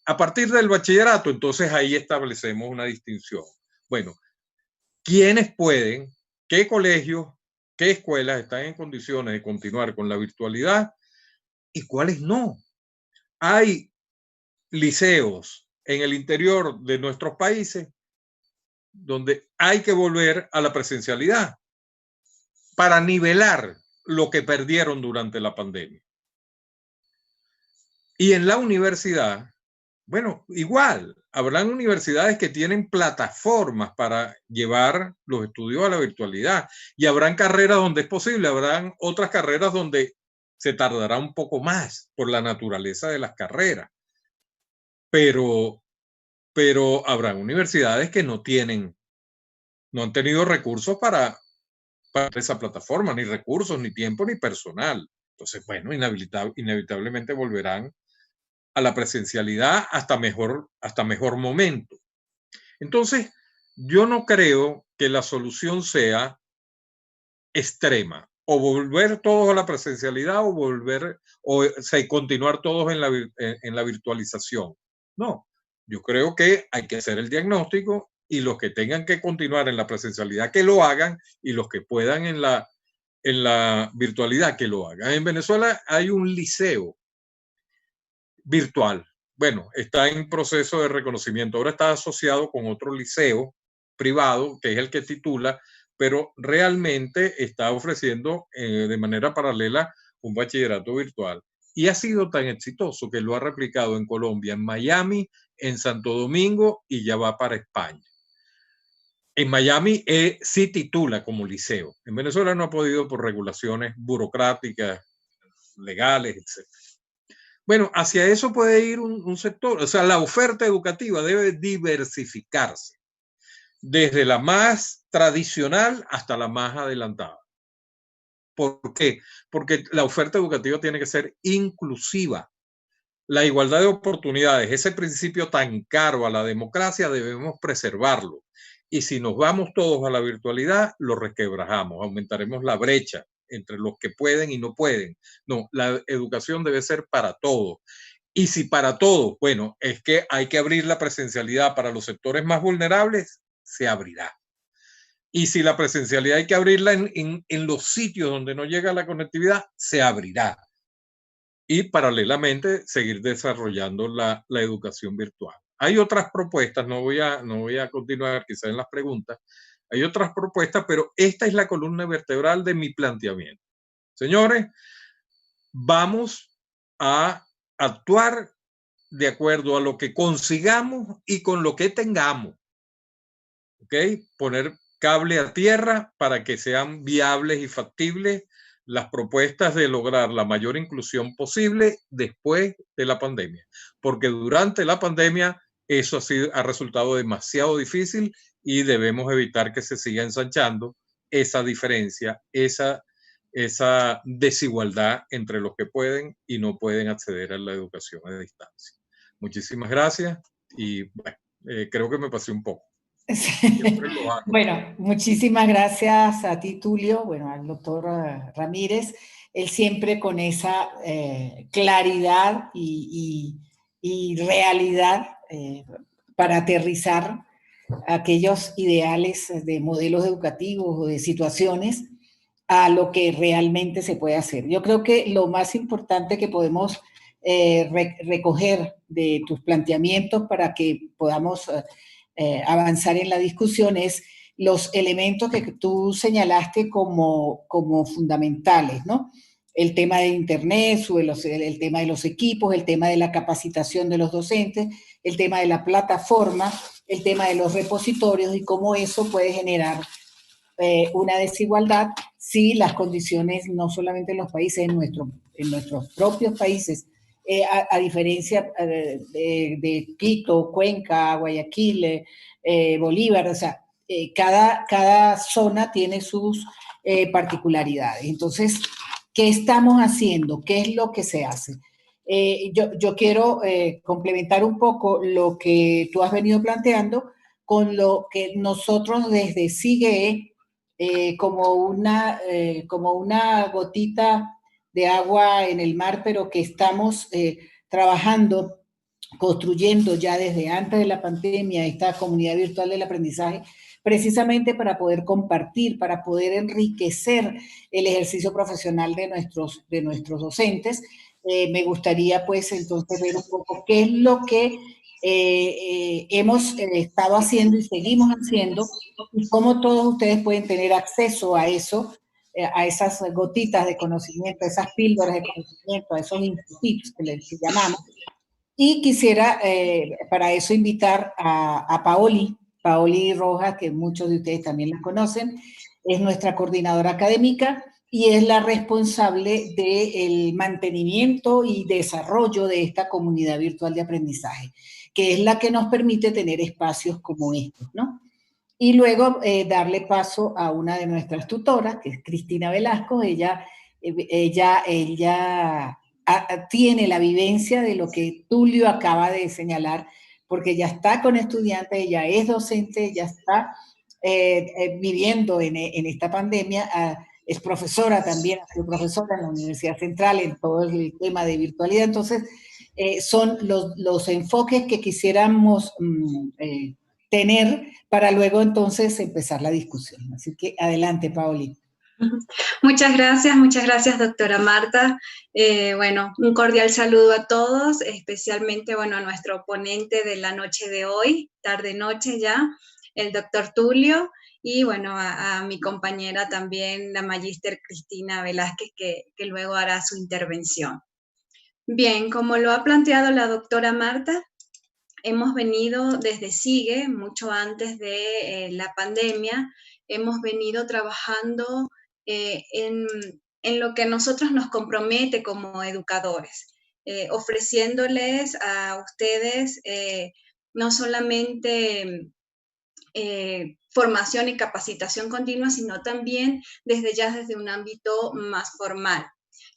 B: A partir del bachillerato, entonces ahí establecemos una distinción. Bueno, quiénes pueden, qué colegios, qué escuelas están en condiciones de continuar con la virtualidad y cuáles no. Hay liceos en el interior de nuestros países donde hay que volver a la presencialidad para nivelar lo que perdieron durante la pandemia. Y en la universidad, bueno, igual, habrán universidades que tienen plataformas para llevar los estudios a la virtualidad y habrán carreras donde es posible, habrán otras carreras donde se tardará un poco más por la naturaleza de las carreras. Pero habrán universidades que no han tenido recursos para esa plataforma, ni recursos, ni tiempo, ni personal. Entonces, bueno, inevitablemente volverán a la presencialidad hasta mejor momento. Entonces, yo no creo que la solución sea extrema, o volver todos a la presencialidad o continuar todos en la virtualización. No, yo creo que hay que hacer el diagnóstico y los que tengan que continuar en la presencialidad que lo hagan y los que puedan en la virtualidad que lo hagan. En Venezuela hay un liceo virtual. Bueno, está en proceso de reconocimiento. Ahora está asociado con otro liceo privado, que es el que titula, pero realmente está ofreciendo de manera paralela un bachillerato virtual. Y ha sido tan exitoso que lo ha replicado en Colombia, en Miami, en Santo Domingo y ya va para España. En Miami sí titula como liceo. En Venezuela no ha podido por regulaciones burocráticas, legales, etc. Bueno, hacia eso puede ir un sector. O sea, la oferta educativa debe diversificarse, desde la más tradicional hasta la más adelantada. ¿Por qué? Porque la oferta educativa tiene que ser inclusiva. La igualdad de oportunidades, ese principio tan caro a la democracia, debemos preservarlo. Y si nos vamos todos a la virtualidad, lo resquebrajamos, aumentaremos la brecha entre los que pueden y no pueden. No, la educación debe ser para todos. Y si para todos, bueno, es que hay que abrir la presencialidad para los sectores más vulnerables, se abrirá. Y si la presencialidad hay que abrirla en los sitios donde no llega la conectividad, se abrirá. Y paralelamente seguir desarrollando la educación virtual. Hay otras propuestas, no voy a continuar quizás en las preguntas, hay otras propuestas, pero esta es la columna vertebral de mi planteamiento. Señores, vamos a actuar de acuerdo a lo que consigamos y con lo que tengamos. ¿Ok? Poner cable a tierra para que sean viables y factibles las propuestas de lograr la mayor inclusión posible después de la pandemia. Porque durante la pandemia eso ha resultado demasiado difícil y debemos evitar que se siga ensanchando esa diferencia, esa desigualdad entre los que pueden y no pueden acceder a la educación a distancia. Muchísimas gracias y bueno, creo que me pasé un poco.
A: Bueno, muchísimas gracias a ti, Tulio, bueno, al doctor Ramírez, él siempre con esa claridad y realidad para aterrizar aquellos ideales de modelos educativos o de situaciones a lo que realmente se puede hacer. Yo creo que lo más importante que podemos recoger de tus planteamientos para que podamos avanzar en la discusión es los elementos que tú señalaste como fundamentales, ¿no? El tema de Internet, el tema de los equipos, el tema de la capacitación de los docentes, el tema de la plataforma, el tema de los repositorios y cómo eso puede generar una desigualdad si las condiciones, no solamente en los países, en nuestros propios países, a diferencia de Quito, Cuenca, Guayaquil, Bolívar, o sea, cada zona tiene sus particularidades. Entonces, ¿qué estamos haciendo? ¿Qué es lo que se hace? Yo quiero complementar un poco lo que tú has venido planteando con lo que nosotros desde SIGE, como una gotita de agua en el mar, pero que estamos trabajando, construyendo ya desde antes de la pandemia esta comunidad virtual del aprendizaje, precisamente para poder compartir, para poder enriquecer el ejercicio profesional de nuestros docentes. Me gustaría pues entonces ver un poco qué es lo que hemos estado haciendo y seguimos haciendo, y cómo todos ustedes pueden tener acceso a eso, a esas gotitas de conocimiento, a esas píldoras de conocimiento, a esos inputs que llamamos. Y quisiera para eso invitar a Paoli Rojas, que muchos de ustedes también la conocen, es nuestra coordinadora académica y es la responsable del mantenimiento y desarrollo de esta comunidad virtual de aprendizaje, que es la que nos permite tener espacios como estos, ¿no? Y luego darle paso a una de nuestras tutoras, que es Cristina Velasco. Ella tiene la vivencia de lo que Tulio acaba de señalar, porque ya está con estudiantes, ella es docente, ya está viviendo en esta pandemia, es profesora también, ha sido profesora en la Universidad Central en todo el tema de virtualidad. Entonces, son los enfoques que quisiéramos tener para luego entonces empezar la discusión. Así que adelante, Paoli.
C: Muchas gracias, doctora Marta. Bueno, un cordial saludo a todos, especialmente, bueno, a nuestro ponente de la noche de hoy, tarde-noche ya, el doctor Tulio, y bueno, a mi compañera también, la magíster Cristina Velázquez, que luego hará su intervención. Bien, como lo ha planteado la doctora Marta, hemos venido desde SIGUE, mucho antes de la pandemia, hemos venido trabajando en lo que a nosotros nos compromete como educadores, ofreciéndoles a ustedes no solamente formación y capacitación continua, sino también desde un ámbito más formal.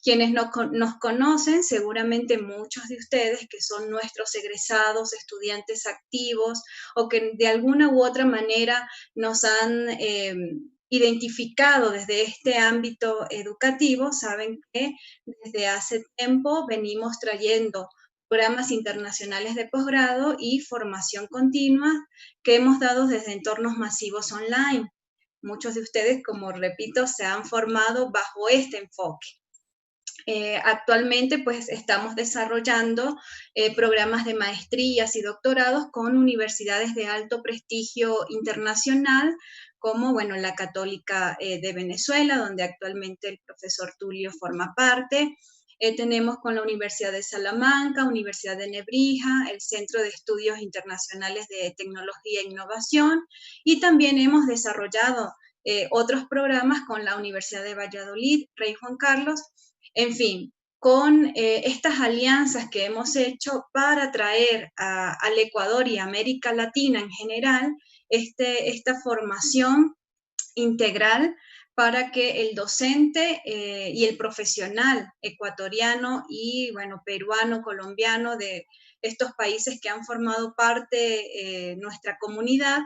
C: Quienes nos conocen, seguramente muchos de ustedes que son nuestros egresados, estudiantes activos, o que de alguna u otra manera nos han identificado desde este ámbito educativo, saben que desde hace tiempo venimos trayendo programas internacionales de posgrado y formación continua que hemos dado desde entornos masivos online. Muchos de ustedes, como repito, se han formado bajo este enfoque. Actualmente, pues, estamos desarrollando programas de maestrías y doctorados con universidades de alto prestigio internacional, como, bueno, la Católica de Venezuela, donde actualmente el profesor Tulio forma parte. Tenemos con la Universidad de Salamanca, Universidad de Nebrija, el Centro de Estudios Internacionales de Tecnología e Innovación, y también hemos desarrollado otros programas con la Universidad de Valladolid, Rey Juan Carlos. En fin, con estas alianzas que hemos hecho para traer al Ecuador y a América Latina en general esta formación integral para que el docente y el profesional ecuatoriano y, bueno, peruano, colombiano, de estos países que han formado parte nuestra comunidad,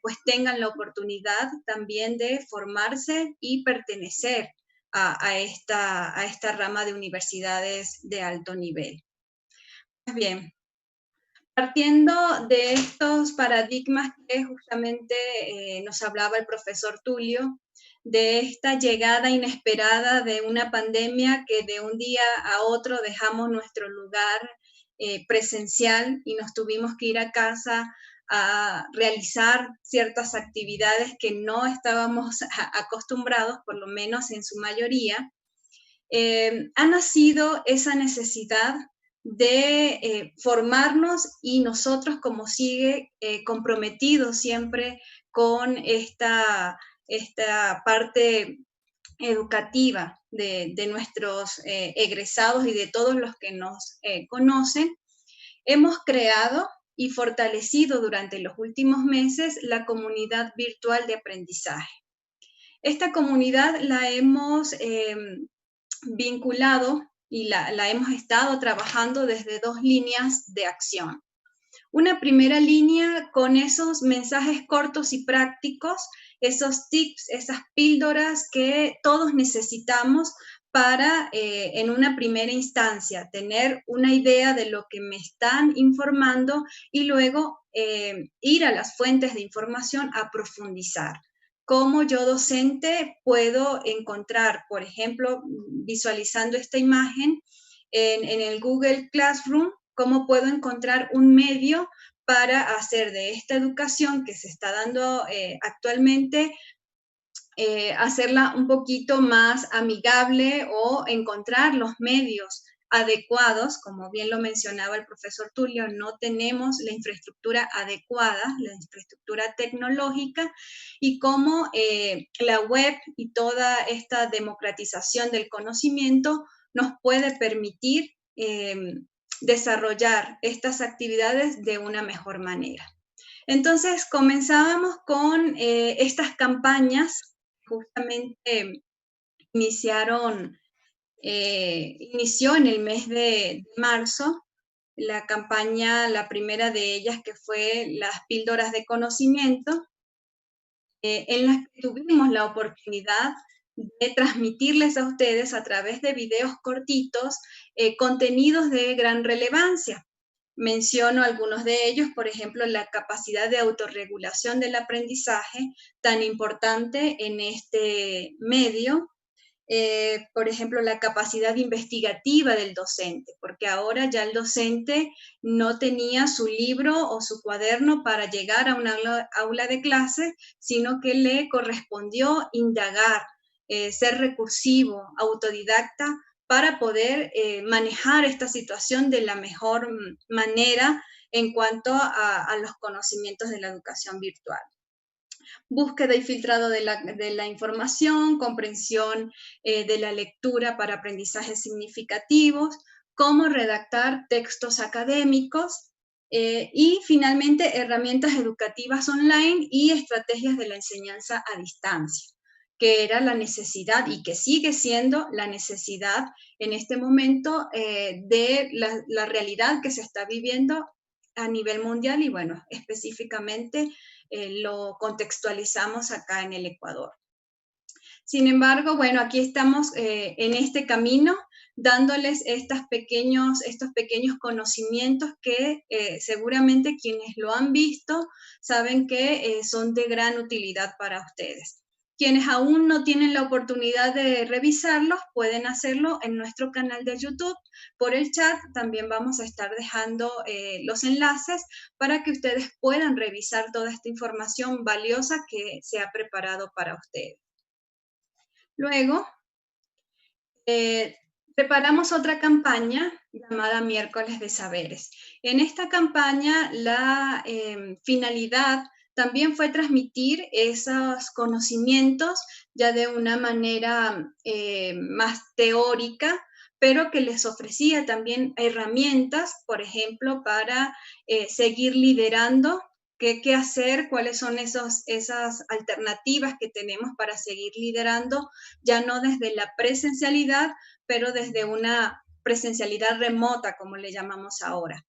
C: pues tengan la oportunidad también de formarse y pertenecer a esta rama de universidades de alto nivel. Pues bien, partiendo de estos paradigmas que justamente nos hablaba el profesor Tulio, de esta llegada inesperada de una pandemia que de un día a otro dejamos nuestro lugar presencial y nos tuvimos que ir a casa a realizar ciertas actividades que no estábamos acostumbrados, por lo menos en su mayoría, ha nacido esa necesidad de formarnos, y nosotros como SIGUE comprometidos siempre con esta parte educativa de nuestros egresados y de todos los que nos conocen, hemos creado y fortalecido durante los últimos meses la comunidad virtual de aprendizaje. Esta comunidad la hemos vinculado y la hemos estado trabajando desde dos líneas de acción. Una primera línea con esos mensajes cortos y prácticos, esos tips, esas píldoras que todos necesitamos para, en una primera instancia, tener una idea de lo que me están informando y luego ir a las fuentes de información a profundizar. ¿Cómo yo docente puedo encontrar, por ejemplo, visualizando esta imagen en el Google Classroom, cómo puedo encontrar un medio para hacer de esta educación que se está dando actualmente, hacerla un poquito más amigable o encontrar los medios adecuados? Como bien lo mencionaba el profesor Tulio, no tenemos la infraestructura adecuada, la infraestructura tecnológica, y cómo la web y toda esta democratización del conocimiento nos puede permitir desarrollar estas actividades de una mejor manera. Entonces comenzábamos con estas campañas. Justamente inició en el mes de marzo la campaña, la primera de ellas, que fue las píldoras de conocimiento, en las que tuvimos la oportunidad de transmitirles a ustedes a través de videos cortitos contenidos de gran relevancia. Menciono algunos de ellos, por ejemplo, la capacidad de autorregulación del aprendizaje, tan importante en este medio. Por ejemplo, la capacidad investigativa del docente, porque ahora ya el docente no tenía su libro o su cuaderno para llegar a una aula de clase, sino que le correspondió indagar, ser recursivo, autodidacta, para poder manejar esta situación de la mejor manera en cuanto a los conocimientos de la educación virtual. Búsqueda y filtrado de la información, comprensión de la lectura para aprendizajes significativos, cómo redactar textos académicos, y finalmente herramientas educativas online y estrategias de la enseñanza a distancia, que era la necesidad y que sigue siendo la necesidad en este momento de la realidad que se está viviendo a nivel mundial, y bueno, específicamente lo contextualizamos acá en el Ecuador. Sin embargo, bueno, aquí estamos en este camino, dándoles estos pequeños conocimientos que seguramente quienes lo han visto saben que son de gran utilidad para ustedes. Quienes aún no tienen la oportunidad de revisarlos, pueden hacerlo en nuestro canal de YouTube. Por el chat también vamos a estar dejando los enlaces para que ustedes puedan revisar toda esta información valiosa que se ha preparado para ustedes. Luego, preparamos otra campaña llamada Miércoles de Saberes. En esta campaña la finalidad también fue transmitir esos conocimientos ya de una manera más teórica, pero que les ofrecía también herramientas, por ejemplo, para seguir liderando. ¿Qué hacer? ¿Cuáles son esas alternativas que tenemos para seguir liderando? Ya no desde la presencialidad, pero desde una presencialidad remota, como le llamamos ahora.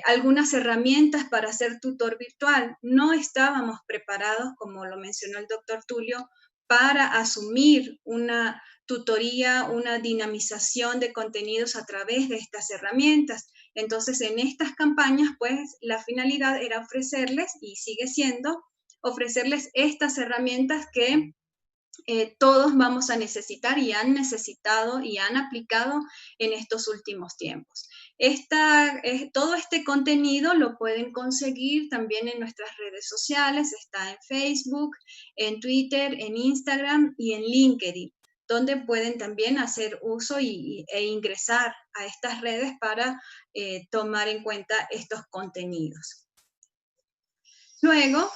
C: Algunas herramientas para ser tutor virtual. No estábamos preparados, como lo mencionó el doctor Tulio, para asumir una tutoría, una dinamización de contenidos a través de estas herramientas. Entonces, en estas campañas, pues, la finalidad era ofrecerles, y sigue siendo, ofrecerles estas herramientas que todos vamos a necesitar y han necesitado y han aplicado en estos últimos tiempos. Todo este contenido lo pueden conseguir también en nuestras redes sociales. Está en Facebook, en Twitter, en Instagram y en LinkedIn, donde pueden también hacer uso e ingresar a estas redes para tomar en cuenta estos contenidos. Luego,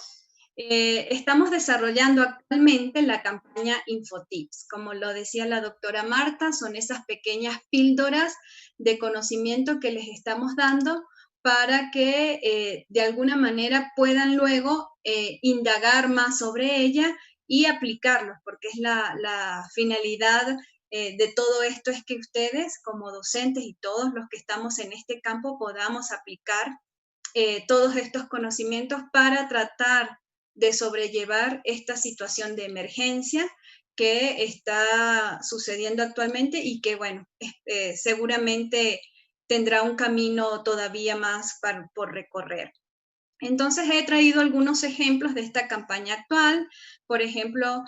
C: estamos desarrollando actualmente la campaña Infotips. Como lo decía la doctora Marta, son esas pequeñas píldoras de conocimiento que les estamos dando para que de alguna manera puedan luego indagar más sobre ella y aplicarlos, porque es la finalidad de todo esto, es que ustedes como docentes y todos los que estamos en este campo podamos aplicar todos estos conocimientos para tratar de sobrellevar esta situación de emergencia que está sucediendo actualmente y que, bueno, seguramente tendrá un camino todavía más por recorrer. Entonces he traído algunos ejemplos de esta campaña actual. Por ejemplo,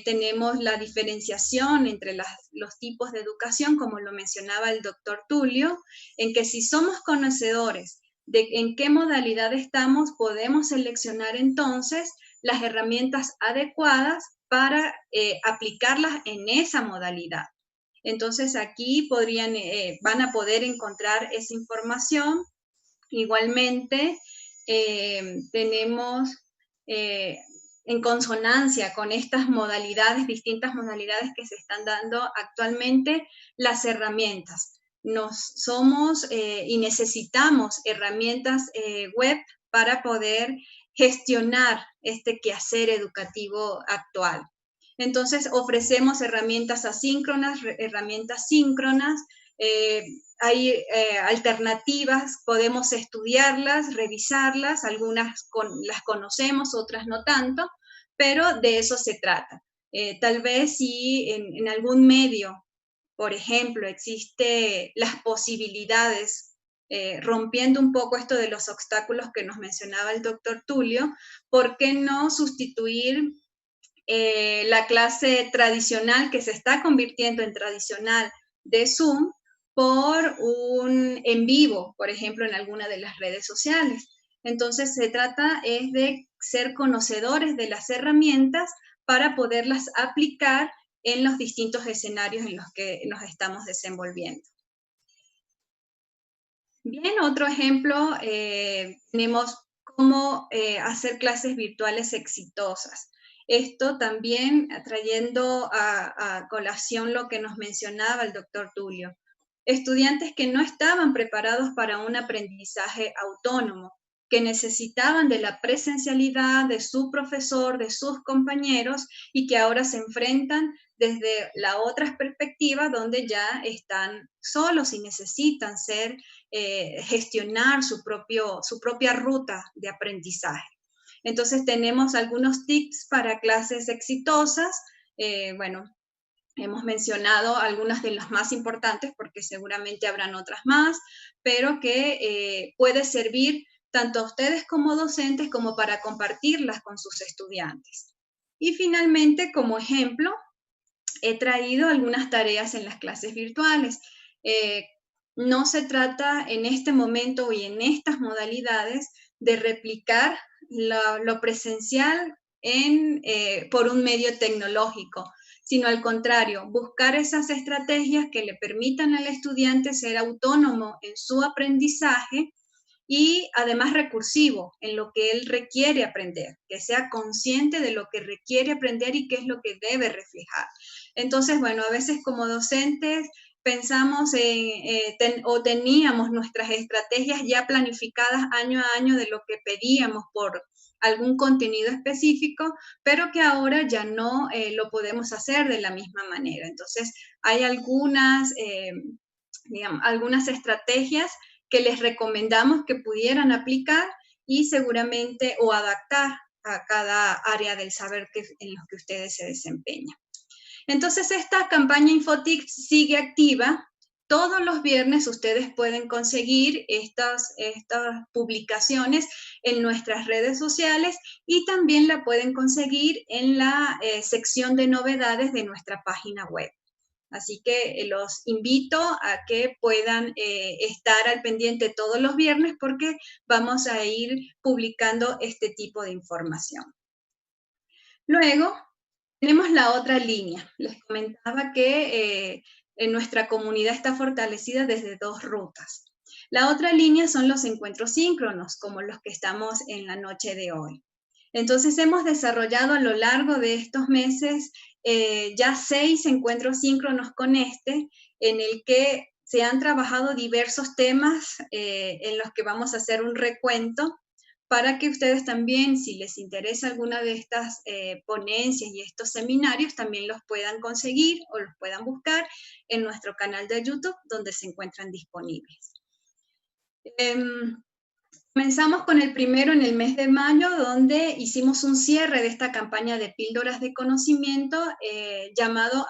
C: tenemos la diferenciación entre los tipos de educación, como lo mencionaba el doctor Tulio, en que si somos conocedores de en qué modalidad estamos, podemos seleccionar entonces las herramientas adecuadas para aplicarlas en esa modalidad. Entonces aquí van a poder encontrar esa información. Igualmente, tenemos en consonancia con estas modalidades, distintas modalidades que se están dando actualmente, las herramientas. Somos y necesitamos herramientas web para poder gestionar este quehacer educativo actual. Entonces, ofrecemos herramientas asíncronas, herramientas síncronas, hay alternativas, podemos estudiarlas, revisarlas, algunas las conocemos, otras no tanto, pero de eso se trata. Tal vez si en algún medio, por ejemplo, existe las posibilidades, rompiendo un poco esto de los obstáculos que nos mencionaba el doctor Tulio, ¿por qué no sustituir la clase tradicional que se está convirtiendo en tradicional de Zoom por un en vivo, por ejemplo, en alguna de las redes sociales? Entonces, se trata es de ser conocedores de las herramientas para poderlas aplicar en los distintos escenarios en los que nos estamos desenvolviendo. Bien, otro ejemplo, tenemos cómo hacer clases virtuales exitosas. Esto también trayendo a colación lo que nos mencionaba el doctor Tulio. Estudiantes que no estaban preparados para un aprendizaje autónomo, que necesitaban de la presencialidad de su profesor, de sus compañeros, y que ahora se enfrentan desde la otra perspectiva donde ya están solos y necesitan gestionar su propia ruta de aprendizaje. Entonces tenemos algunos tips para clases exitosas. Bueno, hemos mencionado algunas de las más importantes porque seguramente habrán otras más, pero que puede servir tanto a ustedes como docentes como para compartirlas con sus estudiantes. Y finalmente, como ejemplo, he traído algunas tareas en las clases virtuales. No se trata en este momento y en estas modalidades de replicar lo presencial por un medio tecnológico, sino al contrario, buscar esas estrategias que le permitan al estudiante ser autónomo en su aprendizaje y además recursivo en lo que él requiere aprender, que sea consciente de lo que requiere aprender y qué es lo que debe reflejar. Entonces, bueno, a veces como docentes pensamos o teníamos nuestras estrategias ya planificadas año a año de lo que pedíamos por algún contenido específico, pero que ahora ya no lo podemos hacer de la misma manera. Entonces, hay algunas estrategias que les recomendamos que pudieran aplicar y seguramente o adaptar a cada área del saber en los que ustedes se desempeñan. Entonces, esta campaña Infotips sigue activa. Todos los viernes ustedes pueden conseguir estas publicaciones en nuestras redes sociales y también la pueden conseguir en la sección de novedades de nuestra página web. Así que los invito a que puedan estar al pendiente todos los viernes porque vamos a ir publicando este tipo de información. Luego, tenemos la otra línea. Les comentaba que en nuestra comunidad está fortalecida desde 2 rutas. La otra línea son los encuentros síncronos, como los que estamos en la noche de hoy. Entonces, hemos desarrollado a lo largo de estos meses ya 6 encuentros síncronos con en el que se han trabajado diversos temas en los que vamos a hacer un recuento para que ustedes también, si les interesa alguna de estas ponencias y estos seminarios, también los puedan conseguir o los puedan buscar en nuestro canal de YouTube, donde se encuentran disponibles. Comenzamos con el primero en el mes de mayo, donde hicimos un cierre de esta campaña de píldoras de conocimiento llamado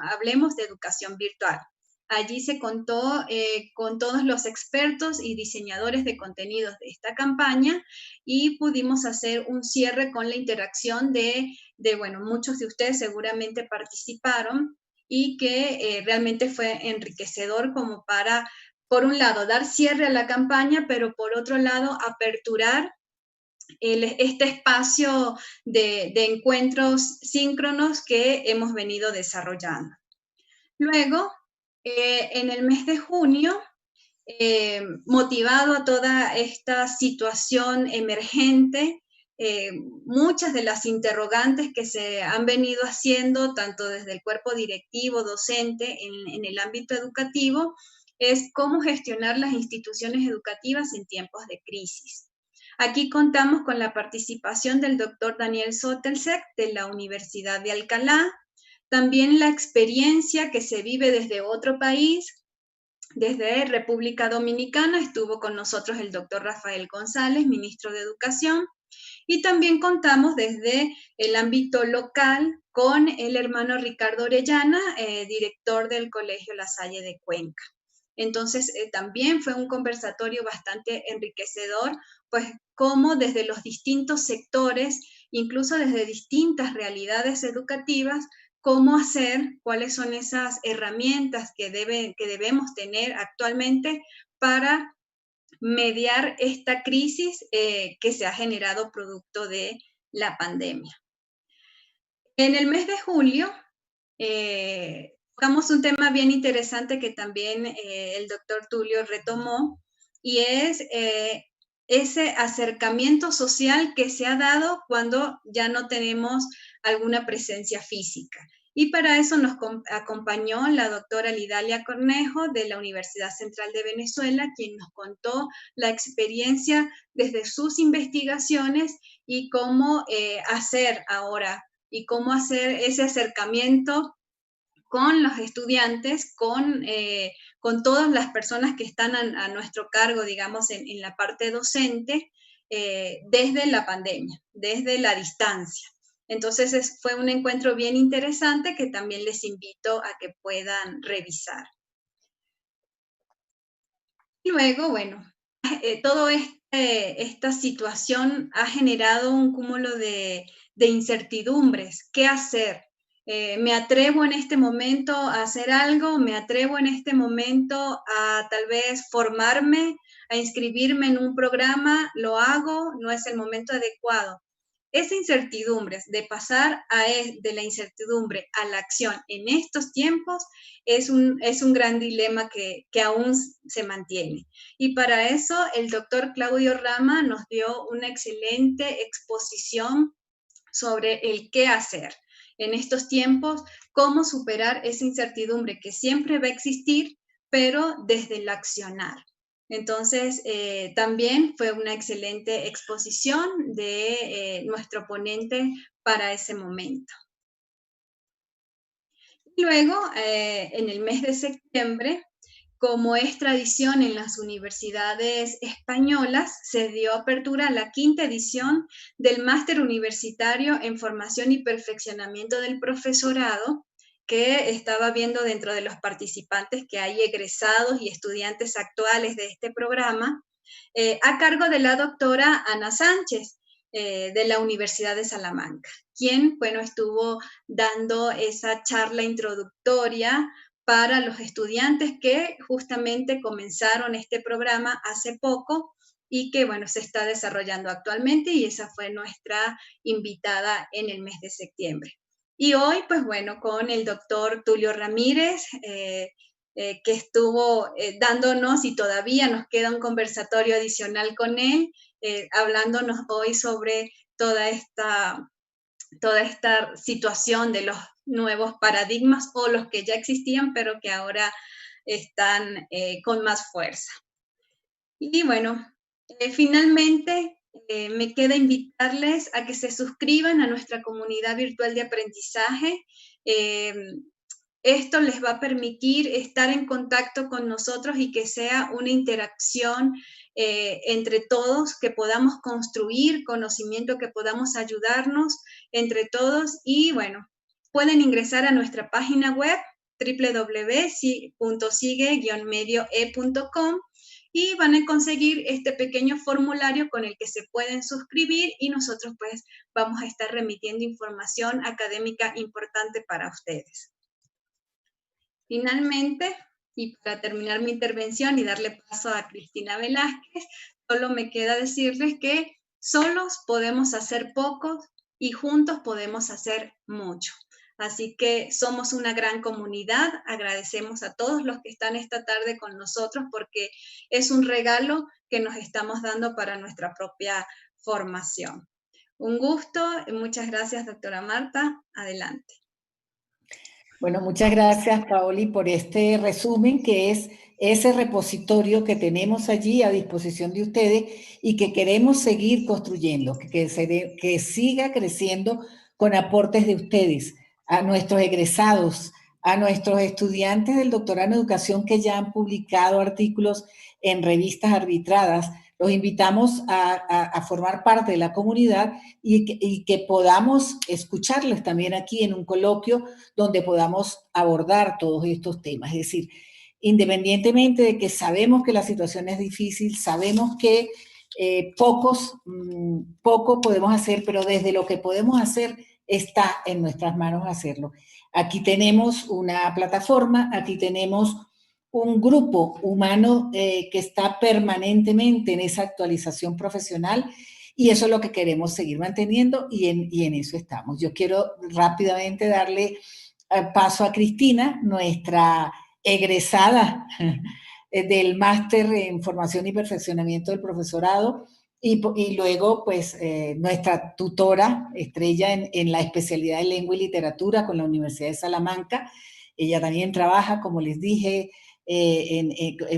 C: Hablemos de Educación Virtual. Allí se contó con todos los expertos y diseñadores de contenidos de esta campaña y pudimos hacer un cierre con la interacción bueno, muchos de ustedes seguramente participaron y que realmente fue enriquecedor como para, por un lado, dar cierre a la campaña, pero por otro lado, aperturar este espacio de encuentros síncronos que hemos venido desarrollando. Luego, en el mes de junio, motivado a toda esta situación emergente, muchas de las interrogantes que se han venido haciendo, tanto desde el cuerpo directivo, docente, en el ámbito educativo, es cómo gestionar las instituciones educativas en tiempos de crisis. Aquí contamos con la participación del doctor Daniel Sotelseck de la Universidad de Alcalá, también la experiencia que se vive desde otro país, desde República Dominicana. Estuvo con nosotros el doctor Rafael González, ministro de Educación, y también contamos desde el ámbito local con el hermano Ricardo Orellana, director del Colegio La Salle de Cuenca. Entonces, también fue un conversatorio bastante enriquecedor, pues cómo desde los distintos sectores, incluso desde distintas realidades educativas, cómo hacer, cuáles son esas herramientas que debemos tener actualmente para mediar esta crisis que se ha generado producto de la pandemia. En el mes de julio, tocamos un tema bien interesante que también el doctor Tulio retomó, y es ese acercamiento social que se ha dado cuando ya no tenemos alguna presencia física. Y para eso nos acompañó la doctora Lidalia Cornejo de la Universidad Central de Venezuela, quien nos contó la experiencia desde sus investigaciones y cómo hacer ahora y cómo hacer ese acercamiento con los estudiantes, con todas las personas que están a nuestro cargo, digamos, en la parte docente, desde la pandemia, desde la distancia. Entonces fue un encuentro bien interesante que también les invito a que puedan revisar. Y luego, bueno, toda esta situación ha generado un cúmulo de incertidumbres. ¿Qué hacer? ¿Me atrevo en este momento a hacer algo? ¿Me atrevo en este momento a tal vez formarme, a inscribirme en un programa? ¿Lo hago? ¿No es el momento adecuado? Esa incertidumbre, de pasar de la incertidumbre a la acción en estos tiempos, es un gran dilema que aún se mantiene. Y para eso el doctor Claudio Rama nos dio una excelente exposición sobre el qué hacer en estos tiempos, cómo superar esa incertidumbre que siempre va a existir, pero desde el accionar. Entonces, también fue una excelente exposición de nuestro ponente para ese momento. Y luego, en el mes de septiembre, como es tradición en las universidades españolas, se dio apertura a la 5ª edición del Máster Universitario en Formación y Perfeccionamiento del Profesorado, que estaba viendo dentro de los participantes que hay egresados y estudiantes actuales de este programa, a cargo de la doctora Ana Sánchez, de la Universidad de Salamanca, quien, bueno, estuvo dando esa charla introductoria para los estudiantes que justamente comenzaron este programa hace poco y que, bueno, se está desarrollando actualmente, y esa fue nuestra invitada en el mes de septiembre. Y hoy, pues bueno, con el doctor Tulio Ramírez, que estuvo dándonos, y todavía nos queda un conversatorio adicional con él, hablándonos hoy sobre toda esta situación de los nuevos paradigmas, o los que ya existían, pero que ahora están con más fuerza. Y bueno, finalmente me queda invitarles a que se suscriban a nuestra comunidad virtual de aprendizaje. Esto les va a permitir estar en contacto con nosotros y que sea una interacción entre todos, que podamos construir conocimiento, que podamos ayudarnos entre todos. Y bueno, pueden ingresar a nuestra página web www.sigue-medioe.com y van a conseguir este pequeño formulario con el que se pueden suscribir, y nosotros pues vamos a estar remitiendo información académica importante para ustedes. Finalmente, y para terminar mi intervención y darle paso a Cristina Velázquez, solo me queda decirles que solos podemos hacer poco y juntos podemos hacer mucho. Así que somos una gran comunidad. Agradecemos a todos los que están esta tarde con nosotros, porque es un regalo que nos estamos dando para nuestra propia formación. Un gusto y muchas gracias, doctora Marta. Adelante.
A: Bueno, muchas gracias, Paoli, por este resumen, que es ese repositorio que tenemos allí a disposición de ustedes y que queremos seguir construyendo, que siga creciendo con aportes de ustedes, a nuestros egresados, a nuestros estudiantes del doctorado en educación que ya han publicado artículos en revistas arbitradas. Los invitamos a formar parte de la comunidad y que podamos escucharles también aquí en un coloquio donde podamos abordar todos estos temas. Es decir, independientemente de que sabemos que la situación es difícil, sabemos que poco podemos hacer, pero desde lo que podemos hacer está en nuestras manos hacerlo. Aquí tenemos una plataforma, aquí tenemos un grupo humano que está permanentemente en esa actualización profesional, y eso es lo que queremos seguir manteniendo, y en eso estamos. Yo quiero rápidamente darle paso a Cristina, nuestra egresada del máster en formación y perfeccionamiento del profesorado, y luego pues nuestra tutora estrella en la especialidad de lengua y literatura con la Universidad de Salamanca. Ella también trabaja, como les dije,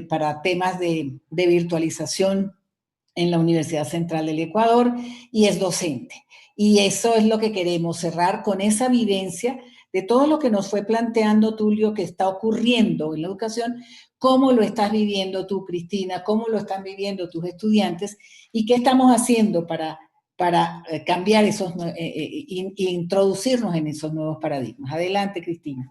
A: para temas de virtualización en la Universidad Central del Ecuador, y es docente. Y eso es lo que queremos, cerrar con esa vivencia de todo lo que nos fue planteando Tulio, que está ocurriendo en la educación, cómo lo estás viviendo tú, Cristina, cómo lo están viviendo tus estudiantes, y qué estamos haciendo para cambiar esos, introducirnos en esos nuevos paradigmas. Adelante, Cristina.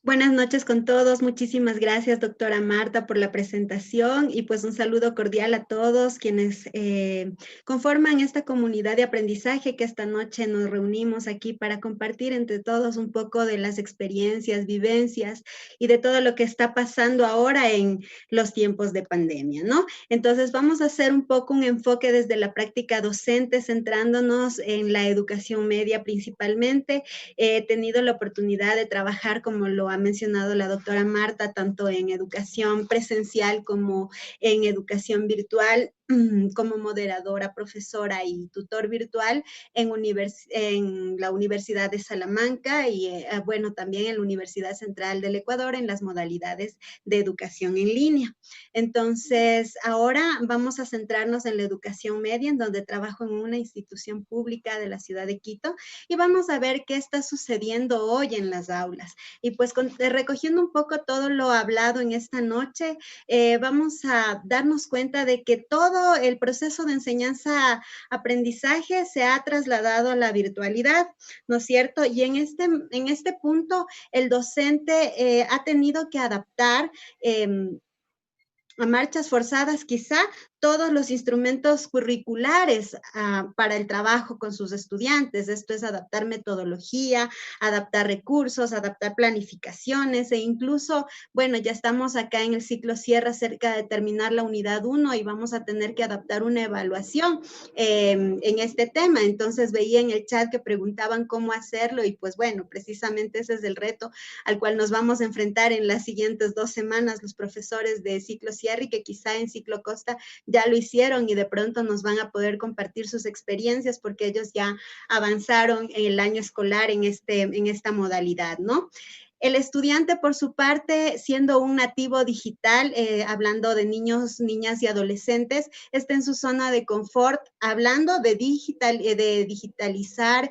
D: Buenas noches con todos. Muchísimas gracias, doctora Marta, por la presentación, y pues un saludo cordial a todos quienes conforman esta comunidad de aprendizaje que esta noche nos reunimos aquí para compartir entre todos un poco de las experiencias, vivencias y de todo lo que está pasando ahora en los tiempos de pandemia, ¿no? Entonces vamos a hacer un poco un enfoque desde la práctica docente, centrándonos en la educación media principalmente. He tenido la oportunidad de trabajar, como lo ha mencionado la doctora Marta, tanto en educación presencial como en educación virtual, como moderadora, profesora y tutor virtual en la Universidad de Salamanca y, bueno, también en la Universidad Central del Ecuador en las modalidades de educación en línea. Entonces, ahora vamos a centrarnos en la educación media, en donde trabajo en una institución pública de la ciudad de Quito, y vamos a ver qué está sucediendo hoy en las aulas. Y pues recogiendo un poco todo lo hablado en esta noche, vamos a darnos cuenta de que todo el proceso de enseñanza-aprendizaje se ha trasladado a la virtualidad, ¿no es cierto? Y en este punto, el docente ha tenido que adaptar a marchas forzadas quizá todos los instrumentos curriculares para el trabajo con sus estudiantes. Esto es adaptar metodología, adaptar recursos, adaptar planificaciones, e incluso, bueno, ya estamos acá en el ciclo cierre cerca de terminar la unidad 1 y vamos a tener que adaptar una evaluación en este tema. Entonces veía en el chat que preguntaban cómo hacerlo, y pues bueno, precisamente ese es el reto al cual nos vamos a enfrentar en las siguientes 2 semanas los profesores de ciclo cierre, y que quizá en ciclo costa ya lo hicieron y de pronto nos van a poder compartir sus experiencias porque ellos ya avanzaron en el año escolar en esta modalidad, ¿no? El estudiante, por su parte, siendo un nativo digital, hablando de niños, niñas y adolescentes, está en su zona de confort, hablando de digitalizar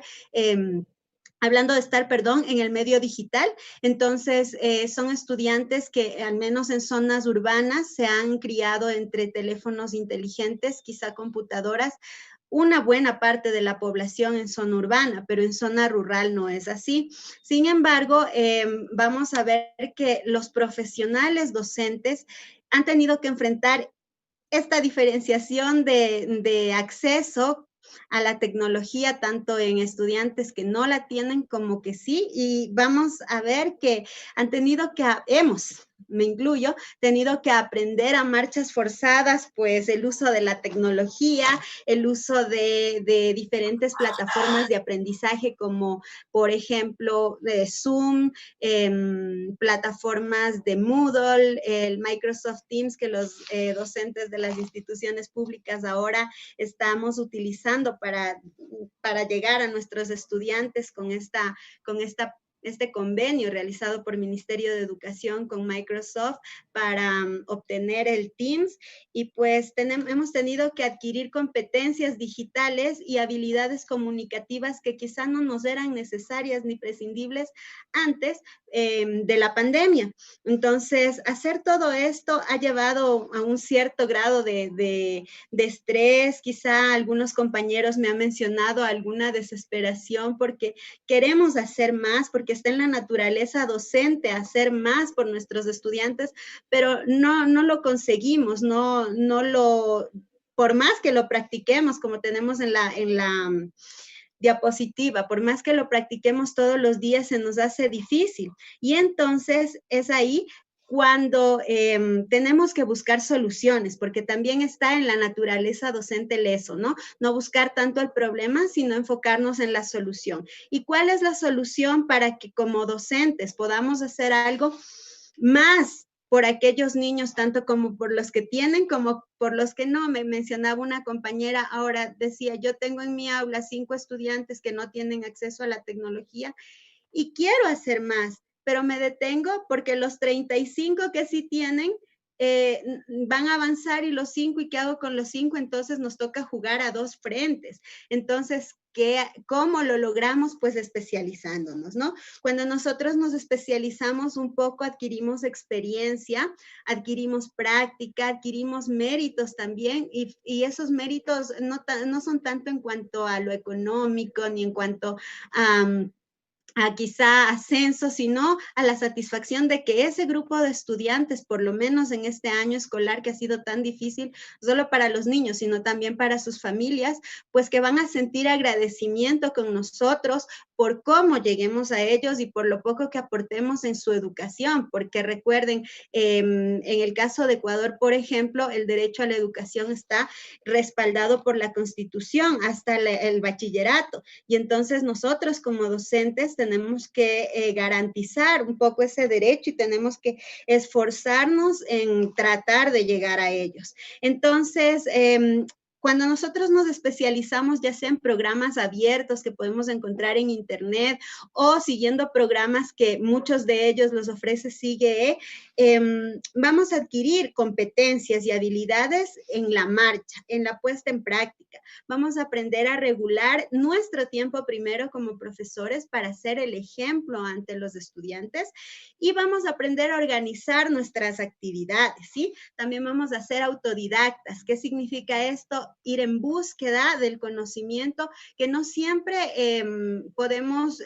D: hablando de estar, perdón, en el medio digital. Entonces, son estudiantes que al menos en zonas urbanas se han criado entre teléfonos inteligentes, quizá computadoras, una buena parte de la población en zona urbana, pero en zona rural no es así. Sin embargo, vamos a ver que los profesionales docentes han tenido que enfrentar esta diferenciación de acceso a la tecnología, tanto en estudiantes que no la tienen como que sí, y vamos a ver que han tenido que, me incluyo, tenido que aprender a marchas forzadas, pues el uso de la tecnología, el uso de diferentes plataformas de aprendizaje como, por ejemplo, de Zoom, plataformas de Moodle, el Microsoft Teams, que los docentes de las instituciones públicas ahora estamos utilizando para llegar a nuestros estudiantes con este convenio realizado por Ministerio de Educación con Microsoft para obtener el Teams, y pues hemos tenido que adquirir competencias digitales y habilidades comunicativas que quizá no nos eran necesarias ni prescindibles antes de la pandemia. Entonces, hacer todo esto ha llevado a un cierto grado de estrés. Quizá algunos compañeros me han mencionado alguna desesperación porque queremos hacer más, porque está en la naturaleza docente hacer más por nuestros estudiantes, pero no lo conseguimos, por más que lo practiquemos, como tenemos en la diapositiva, por más que lo practiquemos todos los días, se nos hace difícil. Y entonces es ahí cuando tenemos que buscar soluciones, porque también está en la naturaleza docente eso, ¿no? No buscar tanto el problema, sino enfocarnos en la solución. ¿Y cuál es la solución para que como docentes podamos hacer algo más por aquellos niños, tanto como por los que tienen, como por los que no? Me mencionaba una compañera, ahora decía, yo tengo en mi aula 5 estudiantes que no tienen acceso a la tecnología y quiero hacer más, pero me detengo porque los 35 que sí tienen van a avanzar, y los 5, ¿y qué hago con los 5? Entonces nos toca jugar a 2 frentes. Entonces, ¿cómo lo logramos? Pues especializándonos, ¿no? Cuando nosotros nos especializamos un poco, adquirimos experiencia, adquirimos práctica, adquirimos méritos también, y esos méritos no son tanto en cuanto a lo económico, ni en cuanto a quizá ascenso, sino a la satisfacción de que ese grupo de estudiantes, por lo menos en este año escolar que ha sido tan difícil, solo para los niños, sino también para sus familias, pues que van a sentir agradecimiento con nosotros por cómo lleguemos a ellos y por lo poco que aportemos en su educación, porque recuerden, en el caso de Ecuador, por ejemplo, el derecho a la educación está respaldado por la Constitución hasta el bachillerato, y entonces nosotros como docentes tenemos que garantizar un poco ese derecho y tenemos que esforzarnos en tratar de llegar a ellos. Entonces, cuando nosotros nos especializamos, ya sea en programas abiertos que podemos encontrar en internet o siguiendo programas que muchos de ellos los ofrece CIGE, vamos a adquirir competencias y habilidades en la marcha, en la puesta en práctica. Vamos a aprender a regular nuestro tiempo primero como profesores para ser el ejemplo ante los estudiantes, y vamos a aprender a organizar nuestras actividades, ¿sí? También vamos a ser autodidactas. ¿Qué significa esto? Ir en búsqueda del conocimiento, que no siempre podemos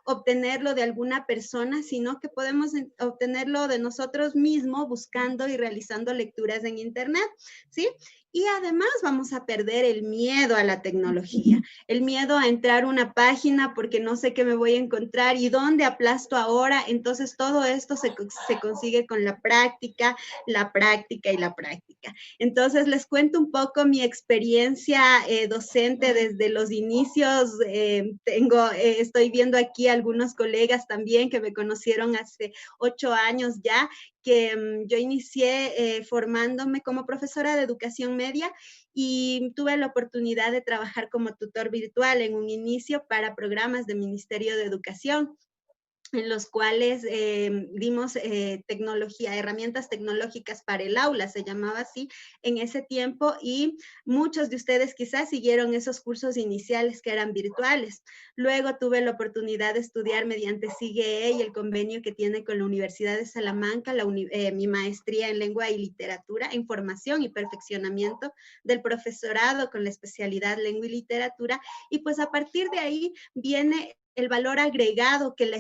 D: obtenerlo de alguna persona, sino que podemos obtenerlo de nosotros mismos buscando y realizando lecturas en internet, ¿sí? Y además vamos a perder el miedo a la tecnología, el miedo a entrar a una página porque no sé qué me voy a encontrar y dónde aplasto ahora. Entonces todo esto se consigue con la práctica y la práctica. Entonces les cuento un poco mi experiencia docente desde los inicios. Estoy viendo aquí algunos colegas también que me conocieron hace 8 años ya, que yo inicié formándome como profesora de educación media y tuve la oportunidad de trabajar como tutor virtual en un inicio para programas del Ministerio de Educación. en los cuales dimos tecnología, herramientas tecnológicas para el aula, se llamaba así en ese tiempo, y muchos de ustedes quizás siguieron esos cursos iniciales que eran virtuales. Luego tuve la oportunidad de estudiar mediante SIGUE y el convenio que tiene con la Universidad de Salamanca, mi maestría en lengua y literatura, en formación y perfeccionamiento del profesorado con la especialidad lengua y literatura, y pues a partir de ahí viene el valor agregado que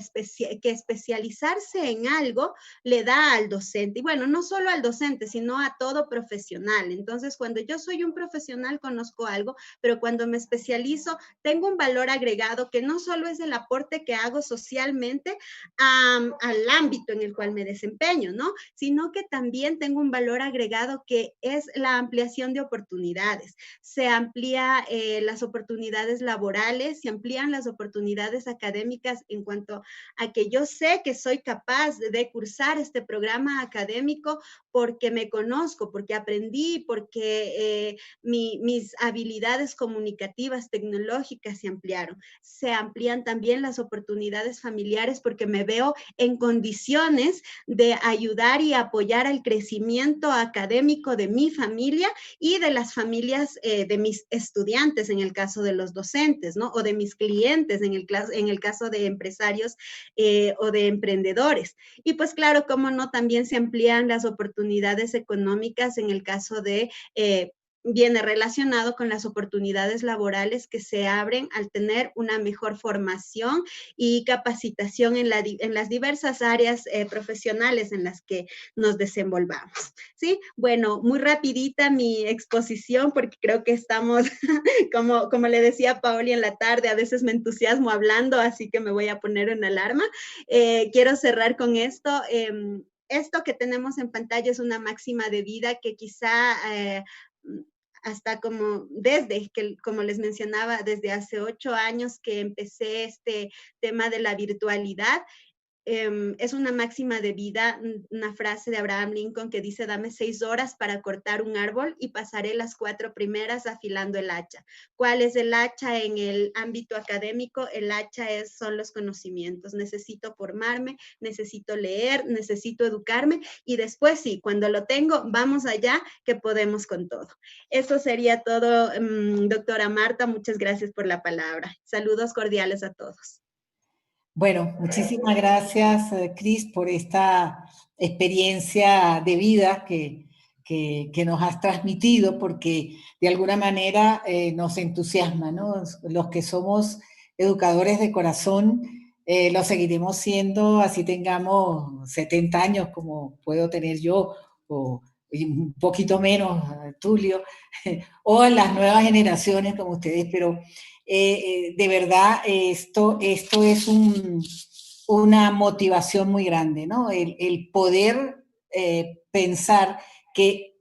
D: especializarse en algo le da al docente. Y bueno, no solo al docente, sino a todo profesional. Entonces, cuando yo soy un profesional, conozco algo, pero cuando me especializo, tengo un valor agregado que no solo es el aporte que hago socialmente al ámbito en el cual me desempeño, ¿no? Sino que también tengo un valor agregado que es la ampliación de oportunidades. Se amplía las oportunidades laborales, se amplían las oportunidades académicas en cuanto a que yo sé que soy capaz de cursar este programa académico porque me conozco, porque aprendí, porque mis habilidades comunicativas, tecnológicas se ampliaron. Se amplían también las oportunidades familiares porque me veo en condiciones de ayudar y apoyar al crecimiento académico de mi familia y de las familias de mis estudiantes, en el caso de los docentes, ¿no? O de mis clientes, en el caso de empresarios o de emprendedores. Y pues claro, cómo no, también se amplían las oportunidades económicas en el caso de viene relacionado con las oportunidades laborales que se abren al tener una mejor formación y capacitación en las diversas áreas profesionales en las que nos desenvolvamos. ¿Sí? Bueno, muy rapidita mi exposición porque creo que estamos, como le decía a Paoli en la tarde, a veces me entusiasmo hablando, así que me voy a poner una alarma. Quiero cerrar con esto. Esto que tenemos en pantalla es una máxima de vida que quizá hasta como les mencionaba, desde hace 8 años que empecé este tema de la virtualidad, es una máxima de vida, una frase de Abraham Lincoln que dice: dame 6 horas para cortar un árbol y pasaré las 4 primeras afilando el hacha. ¿Cuál es el hacha en el ámbito académico? El hacha son los conocimientos. Necesito formarme, necesito leer, necesito educarme y después sí, cuando lo tengo, vamos allá que podemos con todo. Eso sería todo, doctora Marta. Muchas gracias por la palabra. Saludos cordiales a todos.
A: Bueno, muchísimas gracias, Cris, por esta experiencia de vida que nos has transmitido, porque de alguna manera nos entusiasma, ¿no? Los que somos educadores de corazón, lo seguiremos siendo, así tengamos 70 años, como puedo tener yo, o un poquito menos, Tulio, o las nuevas generaciones como ustedes, pero de verdad esto es una motivación muy grande, ¿no? El poder pensar que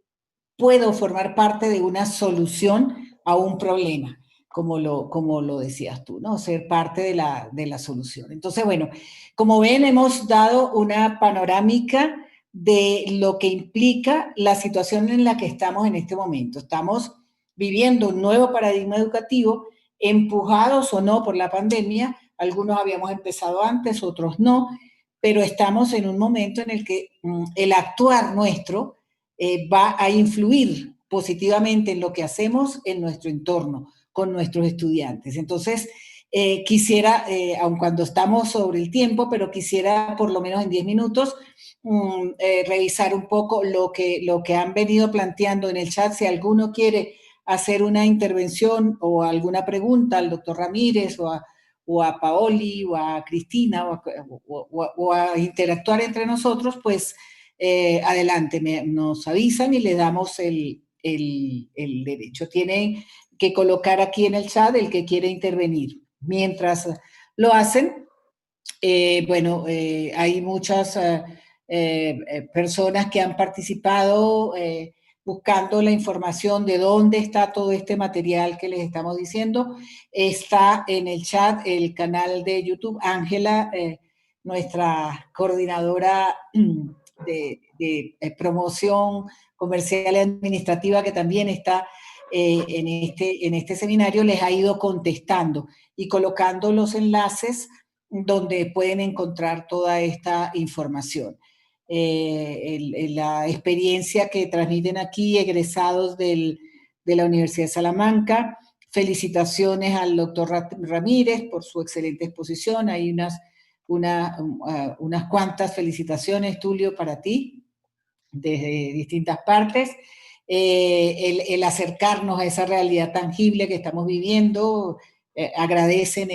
A: puedo formar parte de una solución a un problema, como lo decías tú, ¿no? Ser parte de la solución. Entonces, bueno, como ven, hemos dado una panorámica de lo que implica la situación en la que estamos en este momento. Estamos viviendo un nuevo paradigma educativo, empujados o no por la pandemia. Algunos habíamos empezado antes, otros no, pero estamos en un momento en el que el actuar nuestro va a influir positivamente en lo que hacemos en nuestro entorno, con nuestros estudiantes. Entonces, quisiera, aun cuando estamos sobre el tiempo, pero quisiera por lo menos en 10 minutos revisar un poco lo que han venido planteando en el chat. Si alguno quiere hacer una intervención o alguna pregunta al doctor Ramírez o a Paoli o a Cristina o a interactuar entre nosotros, pues adelante, nos avisan y le damos el derecho. Tienen que colocar aquí en el chat el que quiere intervenir. Mientras lo hacen, bueno, hay muchas personas que han participado buscando la información de dónde está todo este material que les estamos diciendo. Está en el chat el canal de YouTube. Ángela, nuestra coordinadora de promoción comercial y administrativa, que también está en este seminario, les ha ido contestando y colocando los enlaces donde pueden encontrar toda esta información. La experiencia que transmiten aquí egresados de la Universidad de Salamanca. Felicitaciones al doctor Ramírez por su excelente exposición. Hay unas cuantas felicitaciones, Tulio, para ti, desde distintas partes. El acercarnos a esa realidad tangible que estamos viviendo, agradecen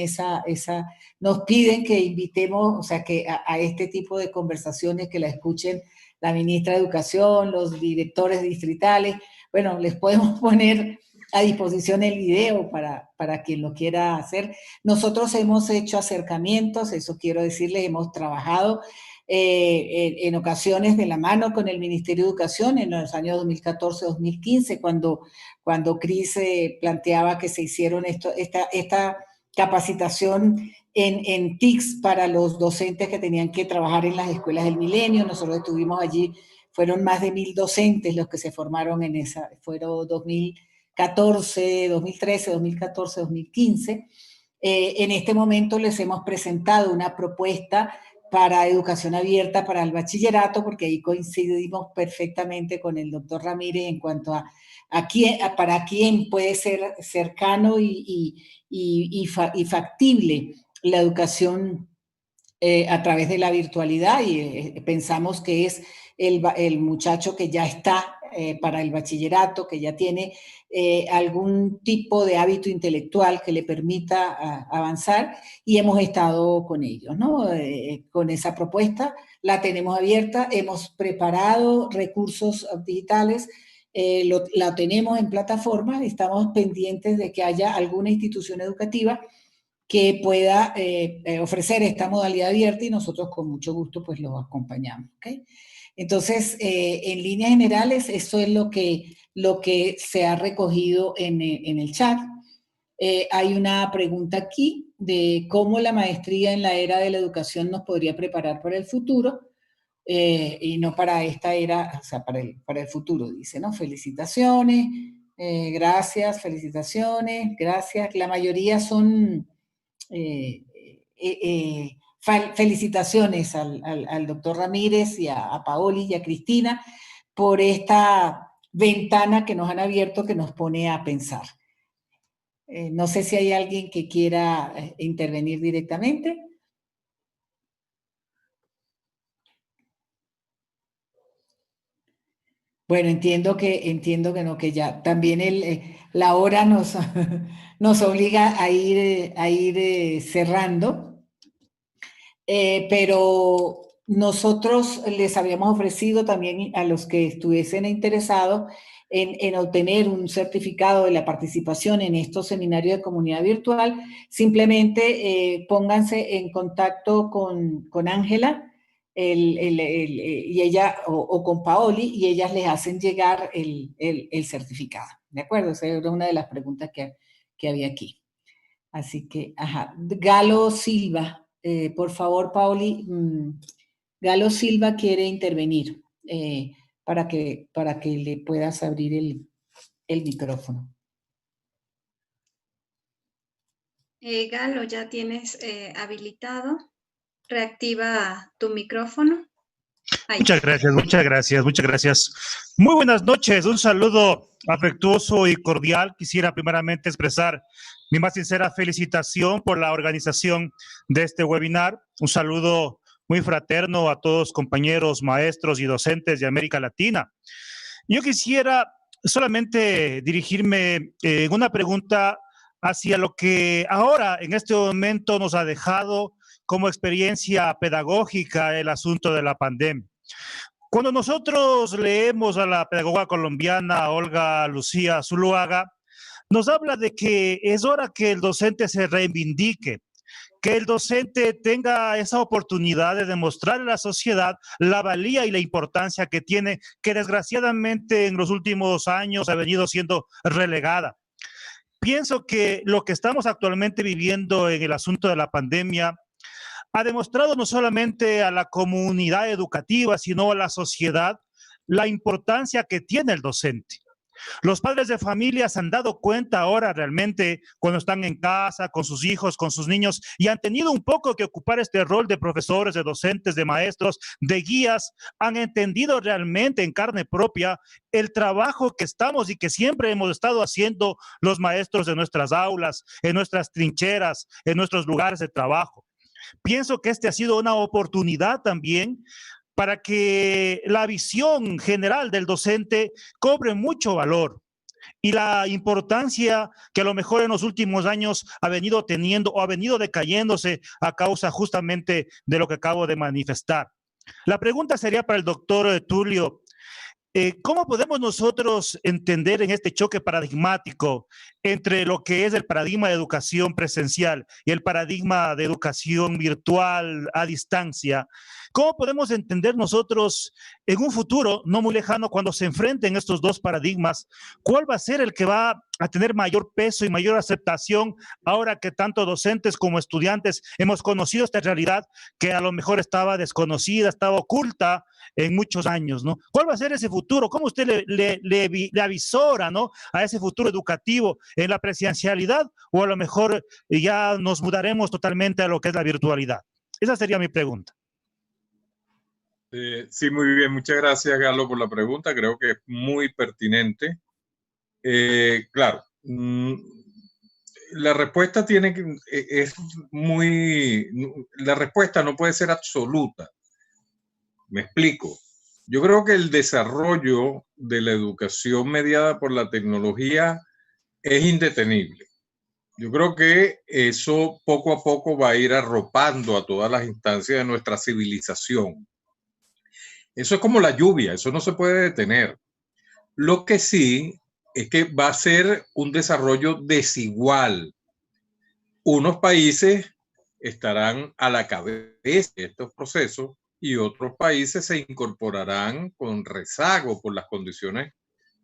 A: nos piden que invitemos, o sea, que a este tipo de conversaciones que la escuchen la ministra de Educación, los directores distritales. Bueno, les podemos poner a disposición el video para quien lo quiera hacer. Nosotros hemos hecho acercamientos, eso quiero decirles, hemos trabajado en ocasiones de la mano con el Ministerio de Educación en los años 2014-2015, cuando Cris planteaba que se hicieron esta capacitación en TICS para los docentes que tenían que trabajar en las escuelas del milenio. Nosotros estuvimos allí, fueron más de 1000 docentes los que se formaron en esa, fueron 2014, 2013, 2014, 2015. En este momento les hemos presentado una propuesta para educación abierta para el bachillerato, porque ahí coincidimos perfectamente con el doctor Ramírez en cuanto a para quién puede ser cercano y factible la educación a través de la virtualidad, y pensamos que es el muchacho que ya está para el bachillerato, que ya tiene algún tipo de hábito intelectual que le permita avanzar, y hemos estado con ellos, ¿no? Con esa propuesta la tenemos abierta, hemos preparado recursos digitales, la tenemos en plataforma, estamos pendientes de que haya alguna institución educativa que pueda ofrecer esta modalidad abierta, y nosotros con mucho gusto pues los acompañamos, ¿okay? Entonces, en líneas generales, eso es lo que se ha recogido en el chat. Hay una pregunta aquí de cómo la maestría en la era de la educación nos podría preparar para el futuro, y no para esta era, o sea, para el futuro, dice, ¿no? Felicitaciones, gracias, felicitaciones, gracias. La mayoría son... felicitaciones al doctor Ramírez y a Paoli y a Cristina por esta ventana que nos han abierto, que nos pone a pensar. No sé si hay alguien que quiera intervenir directamente. Bueno, entiendo que no, que ya también la hora nos obliga a ir cerrando. Pero nosotros les habíamos ofrecido también a los que estuviesen interesados en obtener un certificado de la participación en estos seminarios de comunidad virtual. Simplemente pónganse en contacto con Ángela y ella, o con Paoli, y ellas les hacen llegar el certificado. ¿De acuerdo? Esa era una de las preguntas que había aquí. Así que, ajá. Galo Silva. Por favor, Paoli, Galo Silva quiere intervenir para que le puedas abrir el micrófono.
C: Galo, ya tienes habilitado. Reactiva tu micrófono. Ahí.
E: Muchas gracias. Muy buenas noches, un saludo afectuoso y cordial. Quisiera primeramente expresar mi más sincera felicitación por la organización de este webinar. Un saludo muy fraterno a todos compañeros, maestros y docentes de América Latina. Yo quisiera solamente dirigirme en una pregunta hacia lo que ahora, en este momento, nos ha dejado como experiencia pedagógica el asunto de la pandemia. Cuando nosotros leemos a la pedagoga colombiana Olga Lucía Zuluaga, nos habla de que es hora que el docente se reivindique, que el docente tenga esa oportunidad de demostrar a la sociedad la valía y la importancia que tiene, que desgraciadamente en los últimos años ha venido siendo relegada. Pienso que lo que estamos actualmente viviendo en el asunto de la pandemia ha demostrado no solamente a la comunidad educativa, sino a la sociedad, la importancia que tiene el docente. Los padres de familia se han dado cuenta ahora realmente cuando están en casa, con sus hijos, con sus niños, y han tenido un poco que ocupar este rol de profesores, de docentes, de maestros, de guías, han entendido realmente en carne propia el trabajo que estamos y que siempre hemos estado haciendo los maestros de nuestras aulas, en nuestras trincheras, en nuestros lugares de trabajo. Pienso que este ha sido una oportunidad también para que la visión general del docente cobre mucho valor y la importancia que a lo mejor en los últimos años ha venido teniendo o ha venido decayéndose a causa justamente de lo que acabo de manifestar. La pregunta sería para el doctor Tulio, ¿cómo podemos nosotros entender en este choque paradigmático entre lo que es el paradigma de educación presencial y el paradigma de educación virtual a distancia? ¿Cómo podemos entender nosotros en un futuro no muy lejano, cuando se enfrenten estos dos paradigmas, cuál va a ser el que va a tener mayor peso y mayor aceptación ahora que tanto docentes como estudiantes hemos conocido esta realidad que a lo mejor estaba desconocida, estaba oculta en muchos años, ¿no? ¿Cuál va a ser ese futuro? ¿Cómo usted le avisora, ¿no?, a ese futuro educativo en la presencialidad, o a lo mejor ya nos mudaremos totalmente a lo que es la virtualidad? Esa sería mi pregunta.
B: Sí, muy bien. Muchas gracias, Galo, por la pregunta. Creo que es muy pertinente. Claro, la respuesta la respuesta no puede ser absoluta. Me explico. Yo creo que el desarrollo de la educación mediada por la tecnología es indetenible. Yo creo que eso poco a poco va a ir arropando a todas las instancias de nuestra civilización. Eso es como la lluvia, eso no se puede detener. Lo que sí es que va a ser un desarrollo desigual. Unos países estarán a la cabeza de estos procesos y otros países se incorporarán con rezago por las condiciones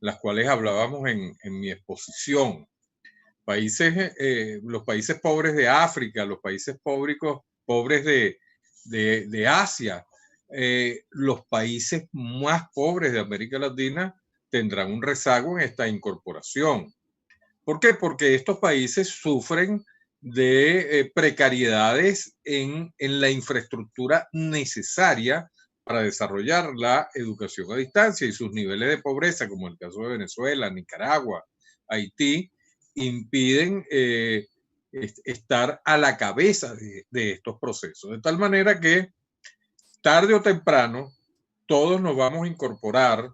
B: las cuales hablábamos en mi exposición. Los países pobres de África, los países pobres de Asia, los países más pobres de América Latina tendrán un rezago en esta incorporación. ¿Por qué? Porque estos países sufren de precariedades en la infraestructura necesaria para desarrollar la educación a distancia, y sus niveles de pobreza, como el caso de Venezuela, Nicaragua, Haití, impiden estar a la cabeza de estos procesos. De tal manera que tarde o temprano todos nos vamos a incorporar,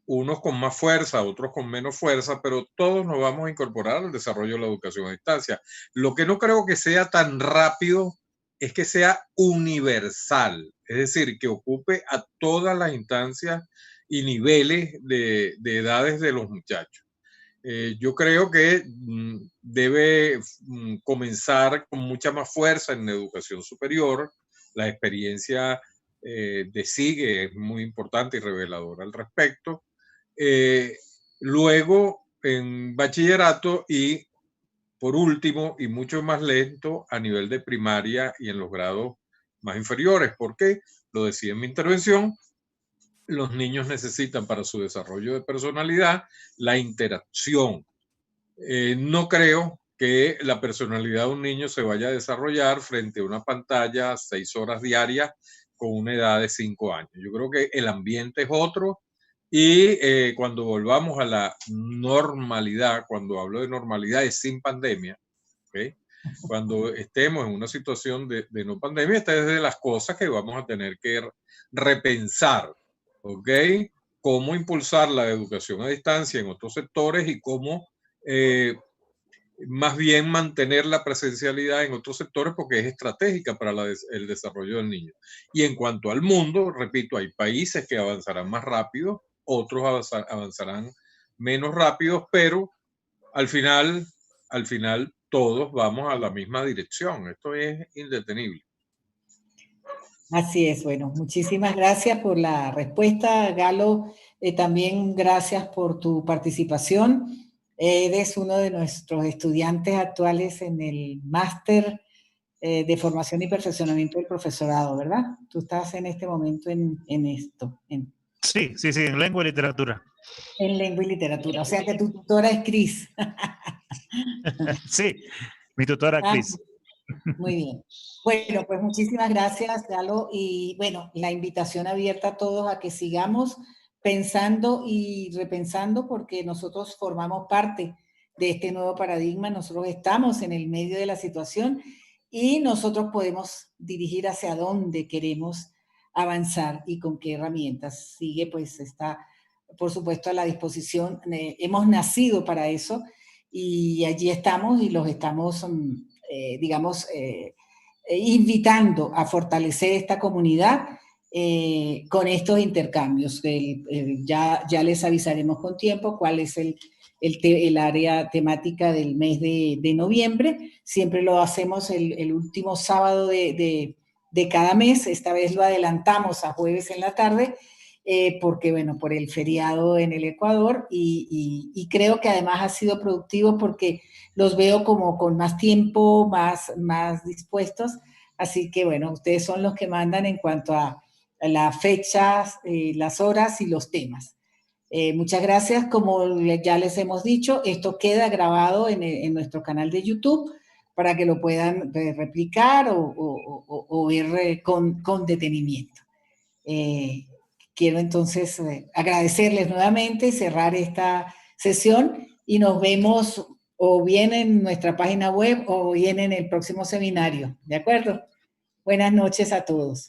B: unos con más fuerza, otros con menos fuerza, pero todos nos vamos a incorporar al desarrollo de la educación a distancia. Lo que no creo que sea tan rápido es que sea universal, es decir, que ocupe a todas las instancias y niveles de edades de los muchachos. Yo creo que debe comenzar con mucha más fuerza en la educación superior. La experiencia de SIGUE es muy importante y reveladora al respecto. Luego en bachillerato y por último y mucho más lento a nivel de primaria y en los grados más inferiores. ¿Por qué? Lo decía en mi intervención, los niños necesitan para su desarrollo de personalidad la interacción. No creo que la personalidad de un niño se vaya a desarrollar frente a una pantalla 6 horas diarias con una edad de 5 años. Yo creo que el ambiente es otro. Y cuando volvamos a la normalidad, cuando hablo de normalidad es sin pandemia, ¿okay? Cuando estemos en una situación de no pandemia, esta es de las cosas que vamos a tener que repensar, ¿ok? Cómo impulsar la educación a distancia en otros sectores y cómo más bien mantener la presencialidad en otros sectores, porque es estratégica para el desarrollo del niño. Y en cuanto al mundo, repito, hay países que avanzarán más rápido, otros avanzarán menos rápido, pero al final todos vamos a la misma dirección. Esto es indetenible.
A: Así es, bueno, muchísimas gracias por la respuesta, Galo. También gracias por tu participación. Eres uno de nuestros estudiantes actuales en el máster de formación y perfeccionamiento del profesorado, ¿verdad? Tú estás en este momento en esto.
E: Sí, en lengua y literatura.
A: En lengua y literatura, o sea que tu tutora es Cris.
E: Sí, mi tutora Cris.
A: Muy bien. Bueno, pues muchísimas gracias, Galo. Y bueno, la invitación abierta a todos a que sigamos pensando y repensando, porque nosotros formamos parte de este nuevo paradigma, nosotros estamos en el medio de la situación y nosotros podemos dirigir hacia dónde queremos avanzar y con qué herramientas. Sigue, pues está, por supuesto, a la disposición. Hemos nacido para eso y allí estamos y los estamos invitando a fortalecer esta comunidad con estos intercambios. Ya les avisaremos con tiempo cuál es el área temática del mes de noviembre. Siempre lo hacemos el último sábado de cada mes. Esta vez lo adelantamos a jueves en la tarde, porque, bueno, por el feriado en el Ecuador, y creo que además ha sido productivo porque los veo como con más tiempo, más dispuestos. Así que, bueno, ustedes son los que mandan en cuanto a las fechas, las horas y los temas. Muchas gracias. Como ya les hemos dicho, esto queda grabado en nuestro canal de YouTube para que lo puedan replicar o ver con detenimiento. Quiero entonces agradecerles nuevamente y cerrar esta sesión y nos vemos o bien en nuestra página web o bien en el próximo seminario. ¿De acuerdo? Buenas noches a todos.